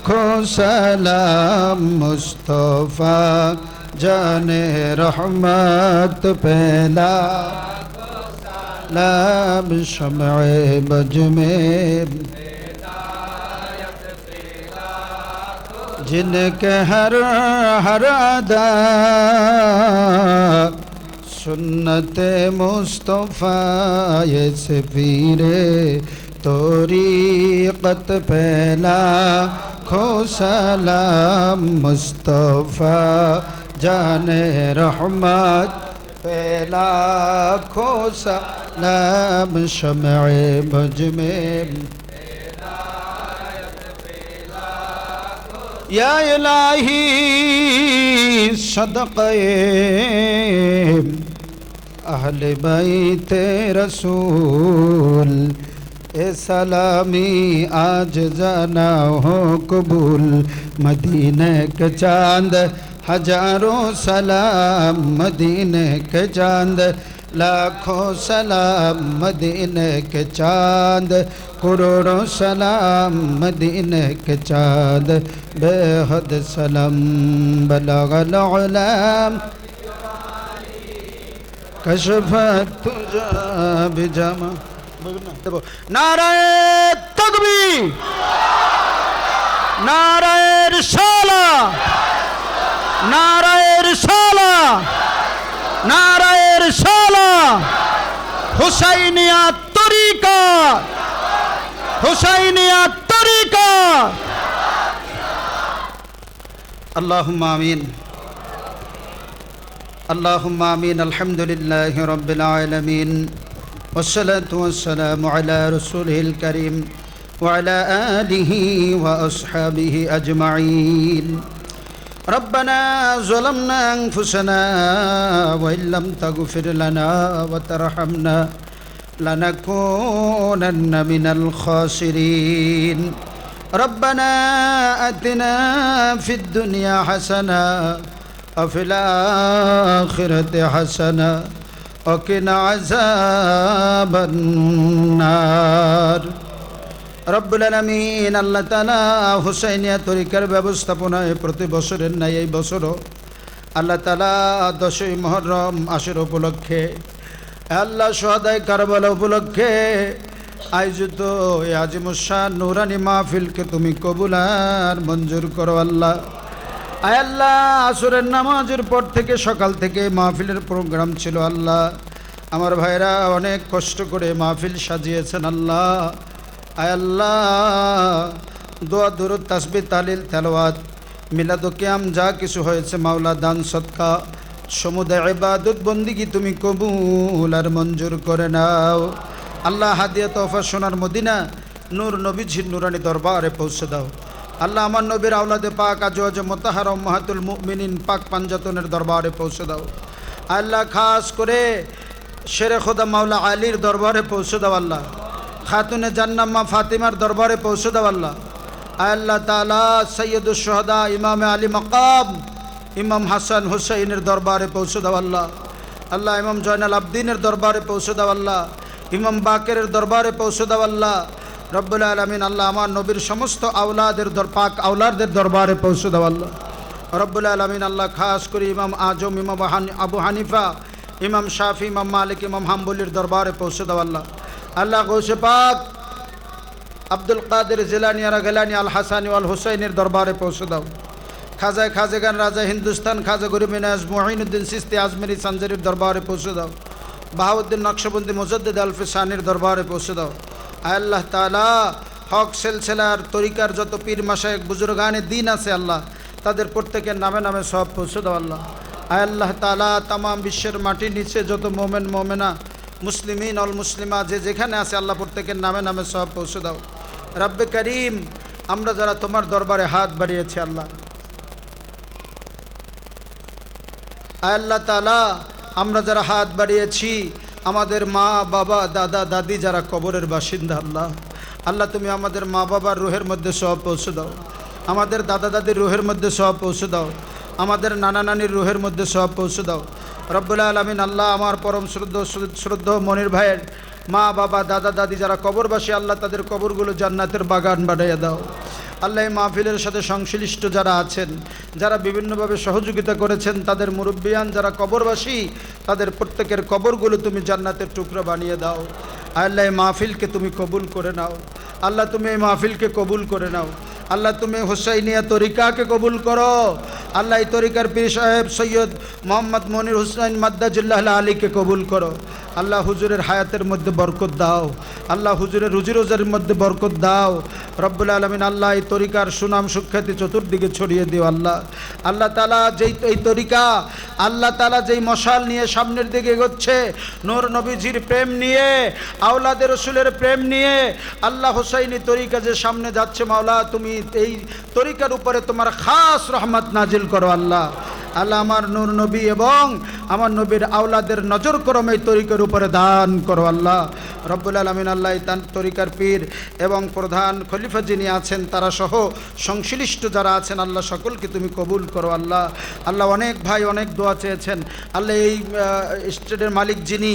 खो सलाम मुस्तफ़ा जाने रहमत पहला लाम शमए बज में जिनके हर हर अदा सुन्नत मुस्तफ़ा ये सफीरे तरीक़त पहला खो सलाम मुस्तफ़ा जाने रहमत पहला खो सलाम शमए भज में या इलाही सदक़े अहले बैते रसूल ए सलामी आज जाना हो कबूल मदीने के चांद हजारों सलाम मदीने के चांद लाखों सलाम मदीने के चांद करोड़ों सलाम मदीने के चांद बेहद सलाम बलगल उलम कशफत तुझा बिजामा नाराए तकबीर नाराए रिसाला नाराए रिसाला नाराए रिसाला हुसैनिया तरीका हुसैनिया तरीका अल्लाहुम्मा आमीन अल्लाहुम्मा आमीन अल्हम्दुलिल्लाहि रब्बिल आलमीन वस्सलातु वस्सलामु अला रसूलिहिल करीम व अला आलिहि व अस्हाबिहि अजमाईन रब्बना ज़लमना अनफुसना व इल्लम तगफिर लना व तरहमना लनकूनन्न मिनल खासिरीन रब्बना आतिना फिद दुनिया हसना व फिल आखिरति हसना व किना अज़ाबन नार रब्बुल आलामीन अल्लाह ताआला हुसैनिया तरिकार व्यवस्थापनाয় प्रति বছরের ন্যায় এই বছরও আল্লাহ তাআলা 10ই মুহররম আশুরা উপলক্ষে আল্লাহ শহাদায়ে কারবালা উপলক্ষে আয়োজিত এই আজিমুশান নূরানি মাহফিলকে তুমি কবুল আর মঞ্জুর করো আল্লাহ। আয় আল্লাহ আসরের নামাজের পর থেকে সকাল থেকে মাহফিলের প্রোগ্রাম ছিল আল্লাহ। আমার ভাইরা অনেক কষ্ট করে মাহফিল সাজিয়েছেন আল্লাহ। আয় আল্লাহ দোয়া দুরুদ তাসবিহ তাহলিল তেলাওয়াত মিলাদ ও কিয়াম যা কিছু হয়েছে মাওলা দান সদকা সমুদায় ইবাদত বন্দিগি তুমি কবুল আর মঞ্জুর করে নাও আল্লাহ। হাদিয়া তোহফা সোনার মদিনা নূর নবীজির নুরানি দরবারে পৌঁছে দাও আল্লাহ। আমার নবীর আওলাদে পাক আজওয়াজ মুতাহহারা উম্মাহাতুল মুমিনিন পাক পাঞ্জাতনের দরবারে পৌঁছে দাও আল্লাহ। খাস করে শেরে খোদা মাওলা আলীর দরবারে পৌঁছে দাও আল্লাহ। খাতুনে জান্নাম্মা ফাতিমার দরবারে পৌঁছে দাও আল্লাহ। আল্লাহ তাআলা সৈয়দুশ শুহাদা ইমামে আলী মাকাম ইমাম হাসান হুসাইনের দরবারে পৌঁছে দাও আল্লাহ। আল্লাহ ইমাম জয়নাল আবদিনের দরবারে পৌঁছে দাও আল্লাহ। ইমাম বাকেরের দরবারে পৌঁছে দাও আল্লাহ। রব্বুল আলামিন আল্লাহ আমার নবীর সমস্ত আওলাদের পাক আওলাদের দরবারে পৌঁছে দাও আল্লাহ। রব্বুল আলামিন আল্লাহ খাস করে ইমাম আজম ইমাম আবু হানিফা ইমাম শাফি ইমাম মালিক ইমাম হাম্বলির দরবারে পৌঁছে দাও আল্লাহ। আল্লাহ গৌসে পাক আব্দুল কাদের জিলানী আর গিলানী আল হাসানি আল হুসাইনের দরবারে পৌঁছে দাও। খাজা খাজেগান রাজা হিন্দুস্তান খাজা গরিব নিয়াজ মুঈনুদ্দিন চিশতি আজমেরি সানজারির দরবারে পৌঁছে দাও। বাহাউদ্দিন নকশবন্দি মুজাদ্দিদ আলফে সানির দরবারে পৌঁছে দাও। আল্লাহ তাআলা হক সিলসিলার তরিকার যত পীর মাশায়েখ বুজুর্গানে দ্বীন আছে আল্লাহ তাদের প্রত্যেকের নামে নামে সব পৌঁছে দাও আল্লাহ। আল্লাহ তাআলা তাম বিশ্বের মাটির নিচে যত মোমেন মোমেনা মুসলিমিন অল মুসলিমা যে যেখানে আছে আল্লাহ প্রত্যেকের নামে নামে সব পৌঁছে দাও। রব্বে করিম আমরা যারা তোমার দরবারে হাত বাড়িয়েছি আল্লাহ আল্লাহ তাআলা আমরা যারা হাত বাড়িয়েছি আমাদের মা বাবা দাদা দাদি যারা কবরের বাসিন্দা আল্লাহ আল্লাহ তুমি আমাদের মা বাবার রুহের মধ্যে সব পৌঁছে দাও, আমাদের দাদা দাদির রুহের মধ্যে সব পৌঁছে দাও, আমাদের নানা নানির রুহের মধ্যে সব পৌঁছে দাও রব্বুল আলামিন। আল্লাহ আমার পরম শ্রদ্ধেয় মনির ভাইয়ের মা বাবা দাদা দাদি যারা কবরবাসী আল্লাহ তাদের কবরগুলো জান্নাতের বাগান বানাইয়া দাও আল্লাহ। এই মাহফিলের সাথে সংশ্লিষ্ট যারা আছেন, যারা বিভিন্নভাবে সহযোগিতা করেছেন, তাদের মুরব্বিয়ান যারা কবরবাসী তাদের প্রত্যেকের কবরগুলো তুমি জান্নাতের টুকরো বানিয়ে দাও আল্লাহ। এই মাহফিলকে তুমি কবুল করে নাও আল্লাহ, তুমি এই মাহফিলকে কবুল করে নাও আল্লাহ। তুমি হুসাইনিয়া তরিকাকে কবুল করো আল্লাহ। এই তরিকার পীর সাহেব সৈয়দ মোহাম্মদ মনির হুসাইন মাদ্দাজুল্লাহ আলীকে কবুল করো আল্লাহ। হুজুরের হায়াতের মধ্যে বরকত দাও আল্লাহ, হুজুরের রুজি রোজার মধ্যে বরকত দাও রব্বুল আলামিন। আল্লাহ এই তরিকার সুনাম সুখ্যাতি চতুর্দিকে ছড়িয়ে দিও আল্লাহ। আল্লাহ তাআলা যেই এই তরিকা আল্লাহ তাআলা যেই মশাল নিয়ে সামনের দিকে এগোচ্ছে, নূর নবীজির প্রেম নিয়ে, আওলাদের রসুলের প্রেম নিয়ে আল্লাহ হুসাইনি তরিকা যে সামনে যাচ্ছে মাওলা, তুমি এই তরিকার উপরে তোমার খাস রহমত নাজিল করো আল্লাহ। আল্লাহ আমার নূর নবী এবং আমার নবীর আওলাদের নজর করম এই তরিকার উপরে দান করো আল্লাহ রব্বুল আলামিন। আল্লাহ এই তরিকার পীর এবং প্রধান খলিফা যিনি আছেন তারা সহ সংশ্লিষ্ট যারা আছেন আল্লাহ সকলকে তুমি কবুল করো আল্লাহ। আল্লাহ অনেক ভাই অনেক দোয়া চেয়েছেন আল্লাহ। এই স্টেটের মালিক যিনি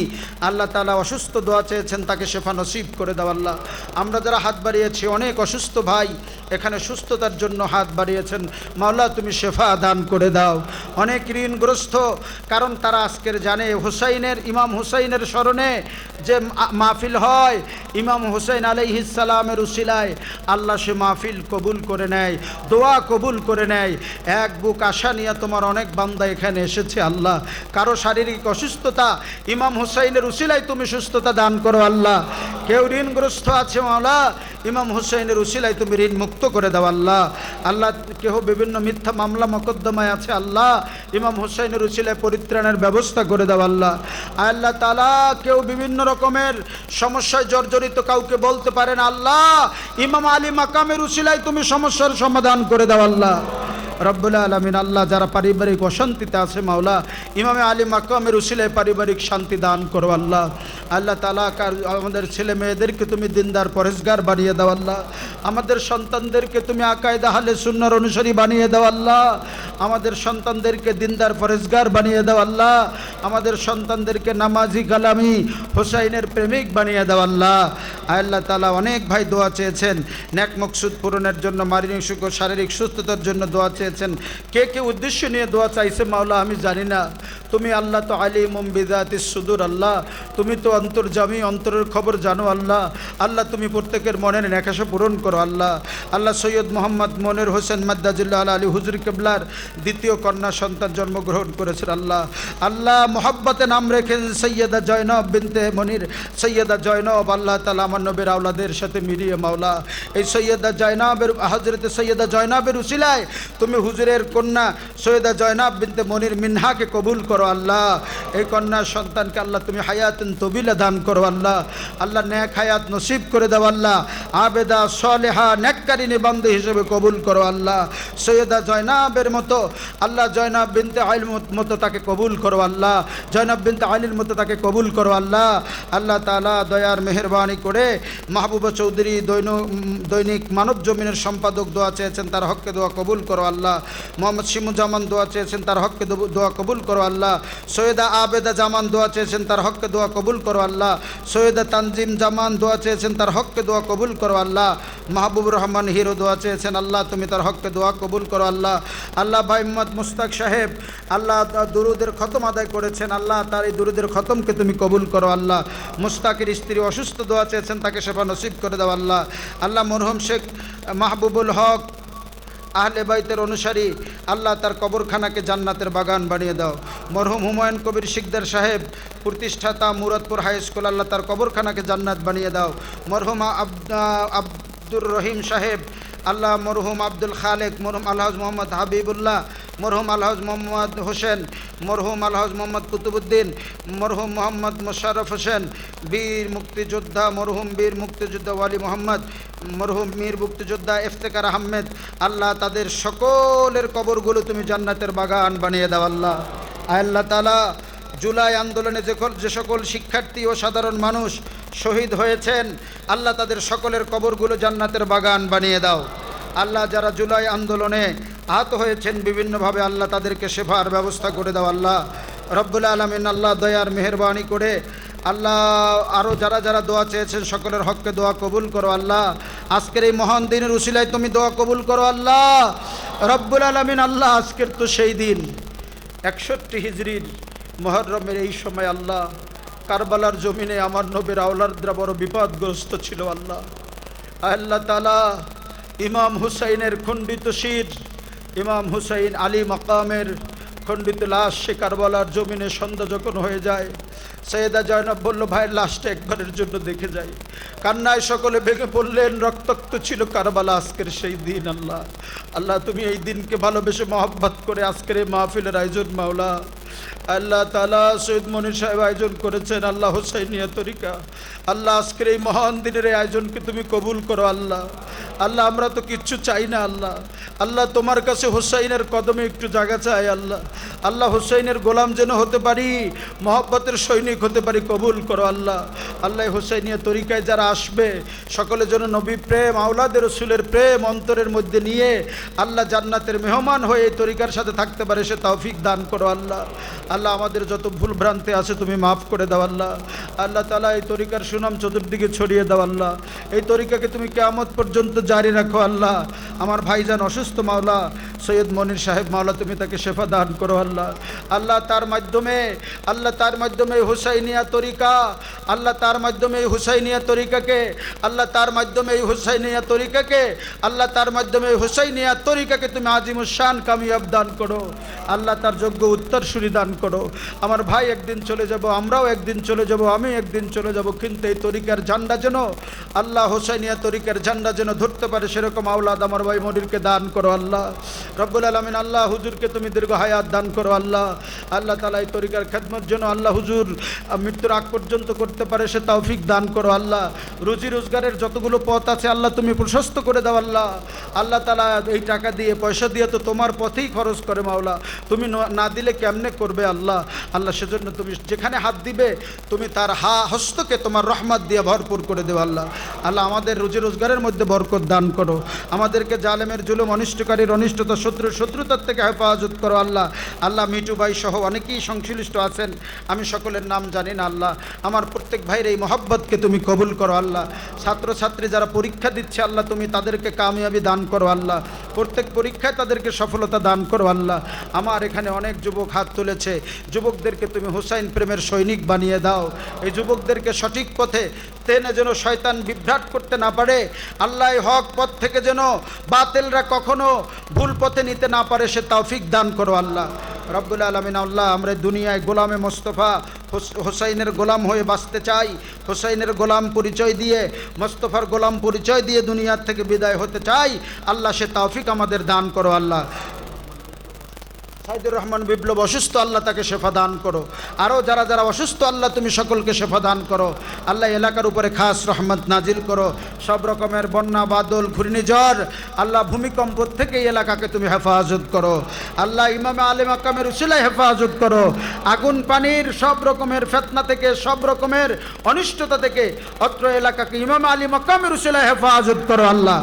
আল্লাহ তাআলা অসুস্থ দোয়া চেয়েছেন তাকে শেফা নসিব করে দাও আল্লাহ। আমরা যারা হাত বাড়িয়েছি অনেক অসুস্থ ভাই এখানে সুস্থতার জন্য হাত বাড়িয়েছেন মাওলা, তুমি শেফা দান করে দাও। অনেক ঋণগ্রস্ত, কারণ তারা আজকের জানে হুসাইনের ইমাম হুসাইনের স্মরণে যে মাহফিল হয়, ইমাম হুসাইন আলাইহিস সালামের উসিলায় আল্লাহ সে মাহফিল কবুল করে নেয়, দোয়া কবুল করে নেয়। এক বুক আশা নিয়ে তোমার অনেক বান্দা এখানে এসেছে আল্লাহ। কারো শারীরিক অসুস্থতা, ইমাম হুসাইনের উসিলায় তুমি সুস্থতা দান করো আল্লাহ। কেউ ঋণগ্রস্ত আছে মাওলা, ইমাম হুসাইনের উসিলায় তুমি ঋণ মুক্ত করে দাও আল্লাহ। আল্লাহ কেহ বিভিন্ন মিথ্যা মামলা মকদ্দমায় আছে আল্লাহ, ইমাম হুসাইনের উসিলায় পরিত্রাণের ব্যবস্থা করে দাও আল্লাহ। আল্লাহ তাআলা কেউ বিভিন্ন রকমের সমস্যায় জর্জরিত, কাউকে বলতে পারে না আল্লাহ, ইমাম আলী মাকামের উসিলায় তুমি সমস্যার সমাধান করে দাও আল্লাহ রব্বুল আলামিন। আল্লাহ যারা পারিবারিক অশান্তিতে আছে মাওলা, ইমামে আলী মাকামের উসিলায় পারিবারিক শান্তি দান করো আল্লাহ। আল্লাহ তাআলা আমাদের ছেলে মেয়েদেরকে তুমি দিনদার পরেশগার বানিয়ে দাও আল্লাহ। আমাদের সন্তানদেরকে তুমি আকায়েদে আহলে সুন্নাহর অনুসারী বানিয়ে দাও আল্লাহ। আমাদের সন্তানদেরকে দিনদার পরেশগার বানিয়ে দাও আল্লাহ। আমাদের সন্তানদেরকে নামাজি কালামি হুসাইনের প্রেমিক বানিয়ে দাও আল্লাহ। আল্লাহ তাআলা অনেক ভাই দোয়া চেয়েছেন নেক মকসুদ পূরণের জন্য, মানসিক ও শারীরিক সুস্থতার জন্য দোয়া চেয়েছেন। কে কে উদ্দেশ্য নিয়ে দোয়া চাইছে মাওলা আমি জানি না, তুমি আল্লাহ তো আলিমুম বিযাতিস সুদূর আল্লাহ, তুমি তো অন্তর্যামী, অন্তরের খবর জানো আল্লাহ। আল্লাহ তুমি প্রত্যেকের মনের নেকাশা পূরণ করো আল্লাহ। আল্লাহ সৈয়দ মোহাম্মদ মনির হোসেন মাদ্দাজুল্লাহ আলী হুজুর কেবলার দ্বিতীয় কন্যা সন্তান জন্মগ্রহণ করেছেন আল্লাহ। আল্লাহ মোহাব্বতে নাম রেখেন সৈয়দা জয়নব বিনতে মনির, সৈয়দা জয়নব আল্লাহ তাআলা আমার নবীর আওলাদের সাথে মিলিয়ে মাওলা এই সৈয়দা জয়নবের হযরতে সৈয়দা জয়নবের উসিলায় তুমি হুজুরের কন্যা সৈয়দা জয়নব বিনতে মনির মিনহাকে কবুল করো আল্লাহ। এই কন্যা সন্তানকে আল্লাহ তুমি হায়াতুন তবিলা দান করো আল্লাহ। আল্লাহ নেক হায়াত নসিব করে দাও আল্লাহ। আবেদা সালেহা নেককারিনী বান্দী হিসেবে কবুল করো আল্লাহ। সৈয়দা জয়নবের মতো আল্লাহ, জয়নব বিনতে আলীর মতো তাকে কবুল করো আল্লাহ। জয়নব বিনতে আলীর মতো তাকে কবুল করো আল্লাহ। আল্লাহ তাআলা দয়ার মেহেরবানি করে মাহবুবা চৌধুরী দৈনিক মানব জমিনের সম্পাদক দোয়া চেয়েছেন, তার হককে দোয়া কবুল করো আল্লাহ। মোহাম্মদ শিমুজ্জামান দোয়া চেয়েছেন, তার হককে দোয়া কবুল করো আল্লাহ। সৈয়দা আবেদা জামান দোয়া চেয়েছেন, তার হককে দোয়া কবুল করো আল্লাহ। সৈয়দা তানজিম জামান দোয়া চেয়েছেন, তার হককে দোয়া কবুল করো আল্লাহ। মাহবুবুর রহমান হিরো দোয়া চেয়েছেন, আল্লাহ তুমি তার হককে দোয়া কবুল করো আল্লাহ। আল্লাহ ভাই মোহাম্মদ মুস্তাক সাহেব আল্লাহ দুরুদের খতম আদায় করেছেন, আল্লাহ তার এই দুরুদের খতমকে তুমি কবুল করো আল্লাহ। মুস্তাকের স্ত্রী অসুস্থ দোয়া চেয়েছেন, তাকে সেবা নসিব করে দাও আল্লাহ। আল্লাহ মরহুম শেখ মাহবুবুল হক আহলে বাইতের অনুসারী আল্লাহ তার কবরখানাকে জান্নাতের বাগান বানিয়ে দাও। মরহুম হুমায়ুন কবির শিকদার সাহেব প্রতিষ্ঠাতা মুরাদপুর হাই স্কুল আল্লাহ তার কবরখানাকে জান্নাত বানিয়ে দাও। মরহুম আব্দুর রহিম সাহেব আল্লাহ, মরহুম আব্দুল খালেক, মরহুম আলহাজ মোহাম্মদ হাবিবুল্লাহ, মরহুম আলহাজ মোহাম্মদ হোসেন, মরহুম আলহাজ মোহাম্মদ কুতুবুদ্দিন, মরহুম মোহাম্মদ মোশাররফ হোসেন বীর মুক্তিযোদ্ধা, মরহুম বীর মুক্তিযোদ্ধা ওয়ালি মোহাম্মদ, মরহুম মীর মুক্তিযোদ্ধা ইফতেখার আহমেদ, আল্লাহ তাদের সকলের কবরগুলো তুমি জান্নাতের বাগান বানিয়ে দাও আল্লাহ। আল্লাহ তাআলা জুলাই আন্দোলনে যে সকল শিক্ষার্থী ও সাধারণ মানুষ শহীদ হয়েছেন, আল্লাহ তাদের সকলের কবরগুলো জান্নাতের বাগান বানিয়ে দাও। আল্লাহ যারা জুলাই আন্দোলনে আহত হয়েছেন বিভিন্নভাবে, আল্লাহ তাদেরকে শেফার ব্যবস্থা করে দাও। আল্লাহ রব্বুল আলামিন, আল্লাহ দয়ার মেহেরবানি করে আল্লাহ আরও যারা যারা দোয়া চেয়েছেন সকলের হককে দোয়া কবুল করো। আল্লাহ আজকের এই মহান দিনের উসিলায় তুমি দোয়া কবুল করো। আল্লাহ রব্বুল আলামিন, আল্লাহ আজকের তো সেই দিন 61 হিজরির মুহররমের এই সময় আল্লাহ কারবালার জমিনে আমার নবীর আওলাদরা বড় বিপদগ্রস্ত ছিল। আল্লাহ আল্লাহ তাআলা ইমাম হুসাইনের খণ্ডিত শির, ইমাম হুসাইন আলী মাকামের খণ্ডিত লাশ সে কারবালার জমিনে সন্ধ্যা যখন হয়ে যায়, সৈয়দা জয়নব বলল, ভাইয়ের লাশটা একবারের জন্য দেখে যাই। কান্নায় সকলে ভেঙে পড়লেন। রক্তাক্ত ছিল কারবালা আজকের সেই দিন। আল্লাহ আল্লাহ তুমি এই দিনকে ভালোবেসে মহব্বত করে আজকের এই মাহফিলের আয়োজন মাওলা আল্লাহ তাআলা সৈয়দ মনির সাহেব আয়োজন করেছেন আল্লাহ হুসাইনিয়া তরিকা। আল্লাহ আজকের এই মহান দিনের এই আয়োজনকে তুমি কবুল করো। আল্লাহ আল্লাহ আমরা তো কিচ্ছু চাই না। আল্লাহ আল্লাহ তোমার কাছে হুসাইনের কদমে একটু জায়গা চাই। আল্লাহ আল্লাহ হুসাইনের গোলাম যেন হতে পারি, মহব্বতের সৈনিক হতে পারি, কবুল করো। আল্লাহ আল্লাহ হুসাইনিয়া তরিকায় যারা আসবে সকলে যেন নবী প্রেম, আওলাদের রসুলের প্রেম অন্তরের মধ্যে নিয়ে আল্লাহ জান্নাতের মেহমান হয়ে এই তরিকার সাথে থাকতে পারে, সে তৌফিক দান করো। আল্লাহ আল্লাহ আমাদের যত ভুল ভ্রান্তি আছে তুমি মাফ করে দাও। আল্লাহ আল্লাহ তাআলা এই তরিকার সুনাম চতুর্দিকে ছড়িয়ে দাও। আল্লাহ এই তরিকাকে তুমি কিয়ামত পর্যন্ত জারি রাখো। আল্লাহ আমার ভাইজান অসুস্থ মাওলা সৈয়দ মনির সাহেব মাওলা তুমি তাকে শেফা দান করো। আল্লাহ আল্লাহ তার মাধ্যমে হুসাইনিয়া তরিকা, আল্লাহ তার মাধ্যমে এই হুসাইনিয়া তরিকাকে, আল্লাহ তার মাধ্যমে এই হুসাইনিয়া তরিকাকে, আল্লাহ তার মাধ্যমে এই হুসাইনিয়া তরিকাকে তুমি আজিমুস শান কামিয়াব দান করো। আল্লাহ তার যোগ্য উত্তরসূরি দান করো। আমার ভাই একদিন চলে যাব, আমরাও একদিন চলে যাব, আমি একদিন চলে যাব, কিন্তু এই তরিকার ঝান্ডা যেন আল্লাহ হুসাইনিয়া তরিকার ঝান্ডা যেন ধরতে পারে সেরকম আওলাদ আমার ভাই মনিরকে দান করো। আল্লাহ রব্বুল আলামিন, আল্লাহ হুজুরকে তুমি দীর্ঘ হায়াত দান করো। আল্লাহ আল্লাহ তাআলা এই তরিকার খেদমত যেন আল্লাহ হুজুর মৃত্যুর আগ পর্যন্ত করতে পারে সে তৌফিক দান করো। আল্লাহ রুজি রোজগারের যতগুলো পথ আছে আল্লাহ তুমি প্রশস্ত করে দাও। আল্লাহ আল্লাহ তাআলা এই টাকা দিয়ে পয়সা দিয়ে তো তোমার পথেই খরচ করে মাওলা, তুমি না দিলে কেমনে করবে। আল্লাহ আল্লাহ সেজন্য তুমি যেখানে হাত দিবে তুমি তার হস্তকে তোমার রহমত দিয়ে ভরপুর করে দেও। আল্লাহ আল্লাহ আমাদের রুজি রোজগারের মধ্যে বরকত দান করো। আমাদেরকে জালেমের জুলুম, অনিষ্টকারীর অনিষ্টতা, শত্রুতার থেকে হেফাজত করো। আল্লাহ আল্লাহ মিটু ভাই সহ অনেকেই সংশ্লিষ্ট আছেন, আমি সকলের নাম জানি না। আল্লাহ আমার প্রত্যেক ভাইয়ের এই মহব্বতকে তুমি কবুল করো। আল্লাহ ছাত্রছাত্রী যারা পরীক্ষা দিচ্ছে আল্লাহ তুমি তাদেরকে কামিয়াবি দান করো। আল্লাহ প্রত্যেক পরীক্ষায় তাদেরকে সফলতা দান করো। আল্লাহ আমার এখানে অনেক যুবক হাত তুলেছে, যুবকদেরকে তুমি হুসাইন প্রেমের সৈনিক বানিয়ে দাও। এই যুবকদেরকে সঠিক পথে টেনে যেন শয়তান বিভ্রাট করতে না পারে। আল্লাহ হক পথ থেকে যেন বাতিলরা কখনো ভুল পথে নিতে না পারে সে তৌফিক দান করো। আল্লাহ রব্বুল আলামিন, আল্লাহ আমরা দুনিয়ায় গোলামে মোস্তফা হুসাইনের গোলাম হয়ে বাঁচতে চাই। হুসাইনের গোলাম পরিচয় দিয়ে, মোস্তফার গোলাম পরিচয় দিয়ে দুনিয়ার থেকে বিদায় হতে চাই। আল্লাহ সে তৌফিক আমাদের দান করো। আল্লাহ সাইদুর রহমান বিপ্লব অসুস্থ, আল্লাহ তাকে শেফা দান করো। আরও যারা যারা অসুস্থ আল্লাহ তুমি সকলকে শেফা দান করো। আল্লাহ এলাকার উপরে খাস রহমত নাজিল করো। সব রকমের বন্যা, বাদল, ঘূর্ণিঝড়, আল্লাহ ভূমিকম্প থেকে এই এলাকাকে তুমি হেফাজত করো। আল্লাহ ইমামে আলী মাকামের উসিলায় হেফাজত করো। আগুন পানির সব রকমের ফিতনা থেকে, সব রকমের অনিষ্টতা থেকে অত্র এলাকাকে ইমামে আলী মাকামের উসিলায় হেফাজত করো। আল্লাহ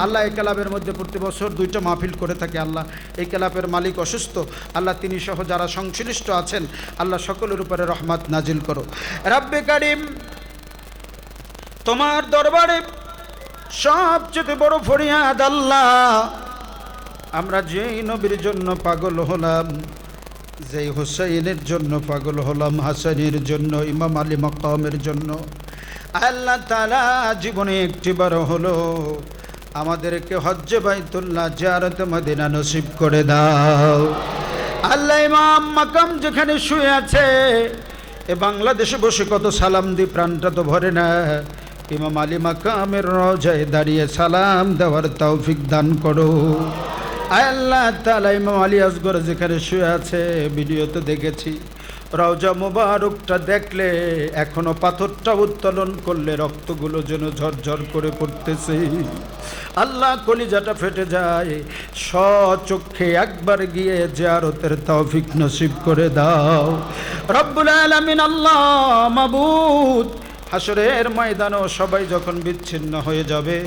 আল্লাহ এই ক্লাবের মধ্যে প্রতি বছর 2টা মাহফিল করে থাকে। আল্লাহ এই ক্লাবের মালিক অসুস্থ, আল্লাহ তিনি সহ যারা সংশ্লিষ্ট আছেন আল্লাহ সকলের উপরে রহমত নাজিল করো। রব্বে কারিম, তোমার দরবারে সবচেয়ে বড় ফরিয়াদ আল্লাহ, আমরা যেই নবীর জন্য পাগল হলাম, যেই হুসাইনের জন্য পাগল হলাম, হাসানের জন্য, ইমাম আলী মাকামের জন্য, আল্লাহ তাআলা জীবনে একটিবার হলো আমাদেরকে হজ্জে বাইতুল্লাহ জিয়ারতে মদিনা নসিব করে দাও। আল্লাহ ইমাম মাকাম যেখানে শুয়ে আছে এ বাংলাদেশে বসে কত সালাম দি, প্রাণটা তো ভরে না। ইমাম আলী মাকামের রওজায় দাঁড়িয়ে সালাম দেওয়ার তৌফিক দান করো। আল্লাহ তাআলা ইমাম আলী আসগর যেখানে শুয়ে আছে ভিডিওতে দেখেছি, রওজা মুবারকটা দেখলে, এখনো পাথরটা উত্তোলন করলে রক্তগুলো যেন ঝরঝর করে পড়তেছে। আল্লাহ, কলিজাটা ফেটে যায়। স্বচক্ষে একবার গিয়ে জিয়ারতের তৌফিক নসিব করে দাও রব্বুল আলামিন। আল্লাহ মাবুদ, হাসরের ময়দানেও সবাই যখন বিচ্ছিন্ন হয়ে যাবে,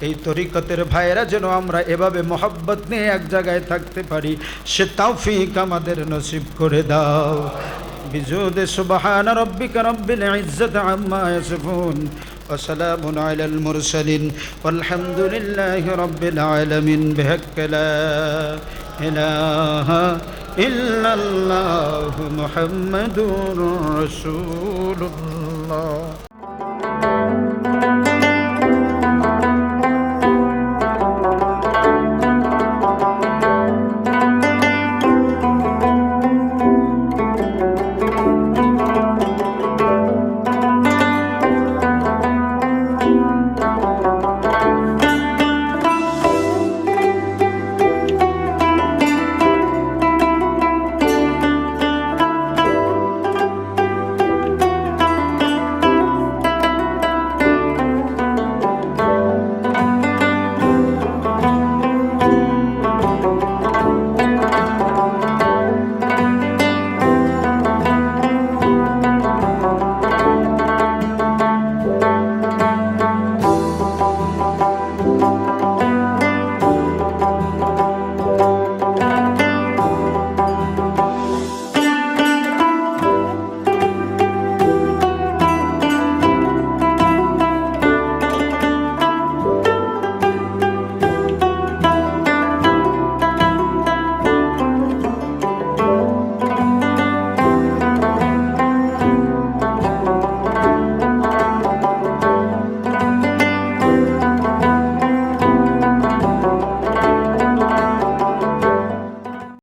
এই তরিকতের ভাইয়েরা যেন আমরা এভাবে মোহাব্বত নিয়ে এক জায়গায় থাকতে পারি, সে তৌফিক আমাদের নসিব করে দাও। বিজুদে সুবহান রাব্বিকা রাব্বিল ইজ্জাতি আম্মা ইয়াসিফুন ওয়া সালামুন আলাল মুরসালিন ওয়ালহামদুলিল্লাহি রাব্বিল আলামিন। বিহাক্কি লা ইলাহা ইল্লাল্লাহু মুহাম্মাদুর রাসূলুল্লাহ।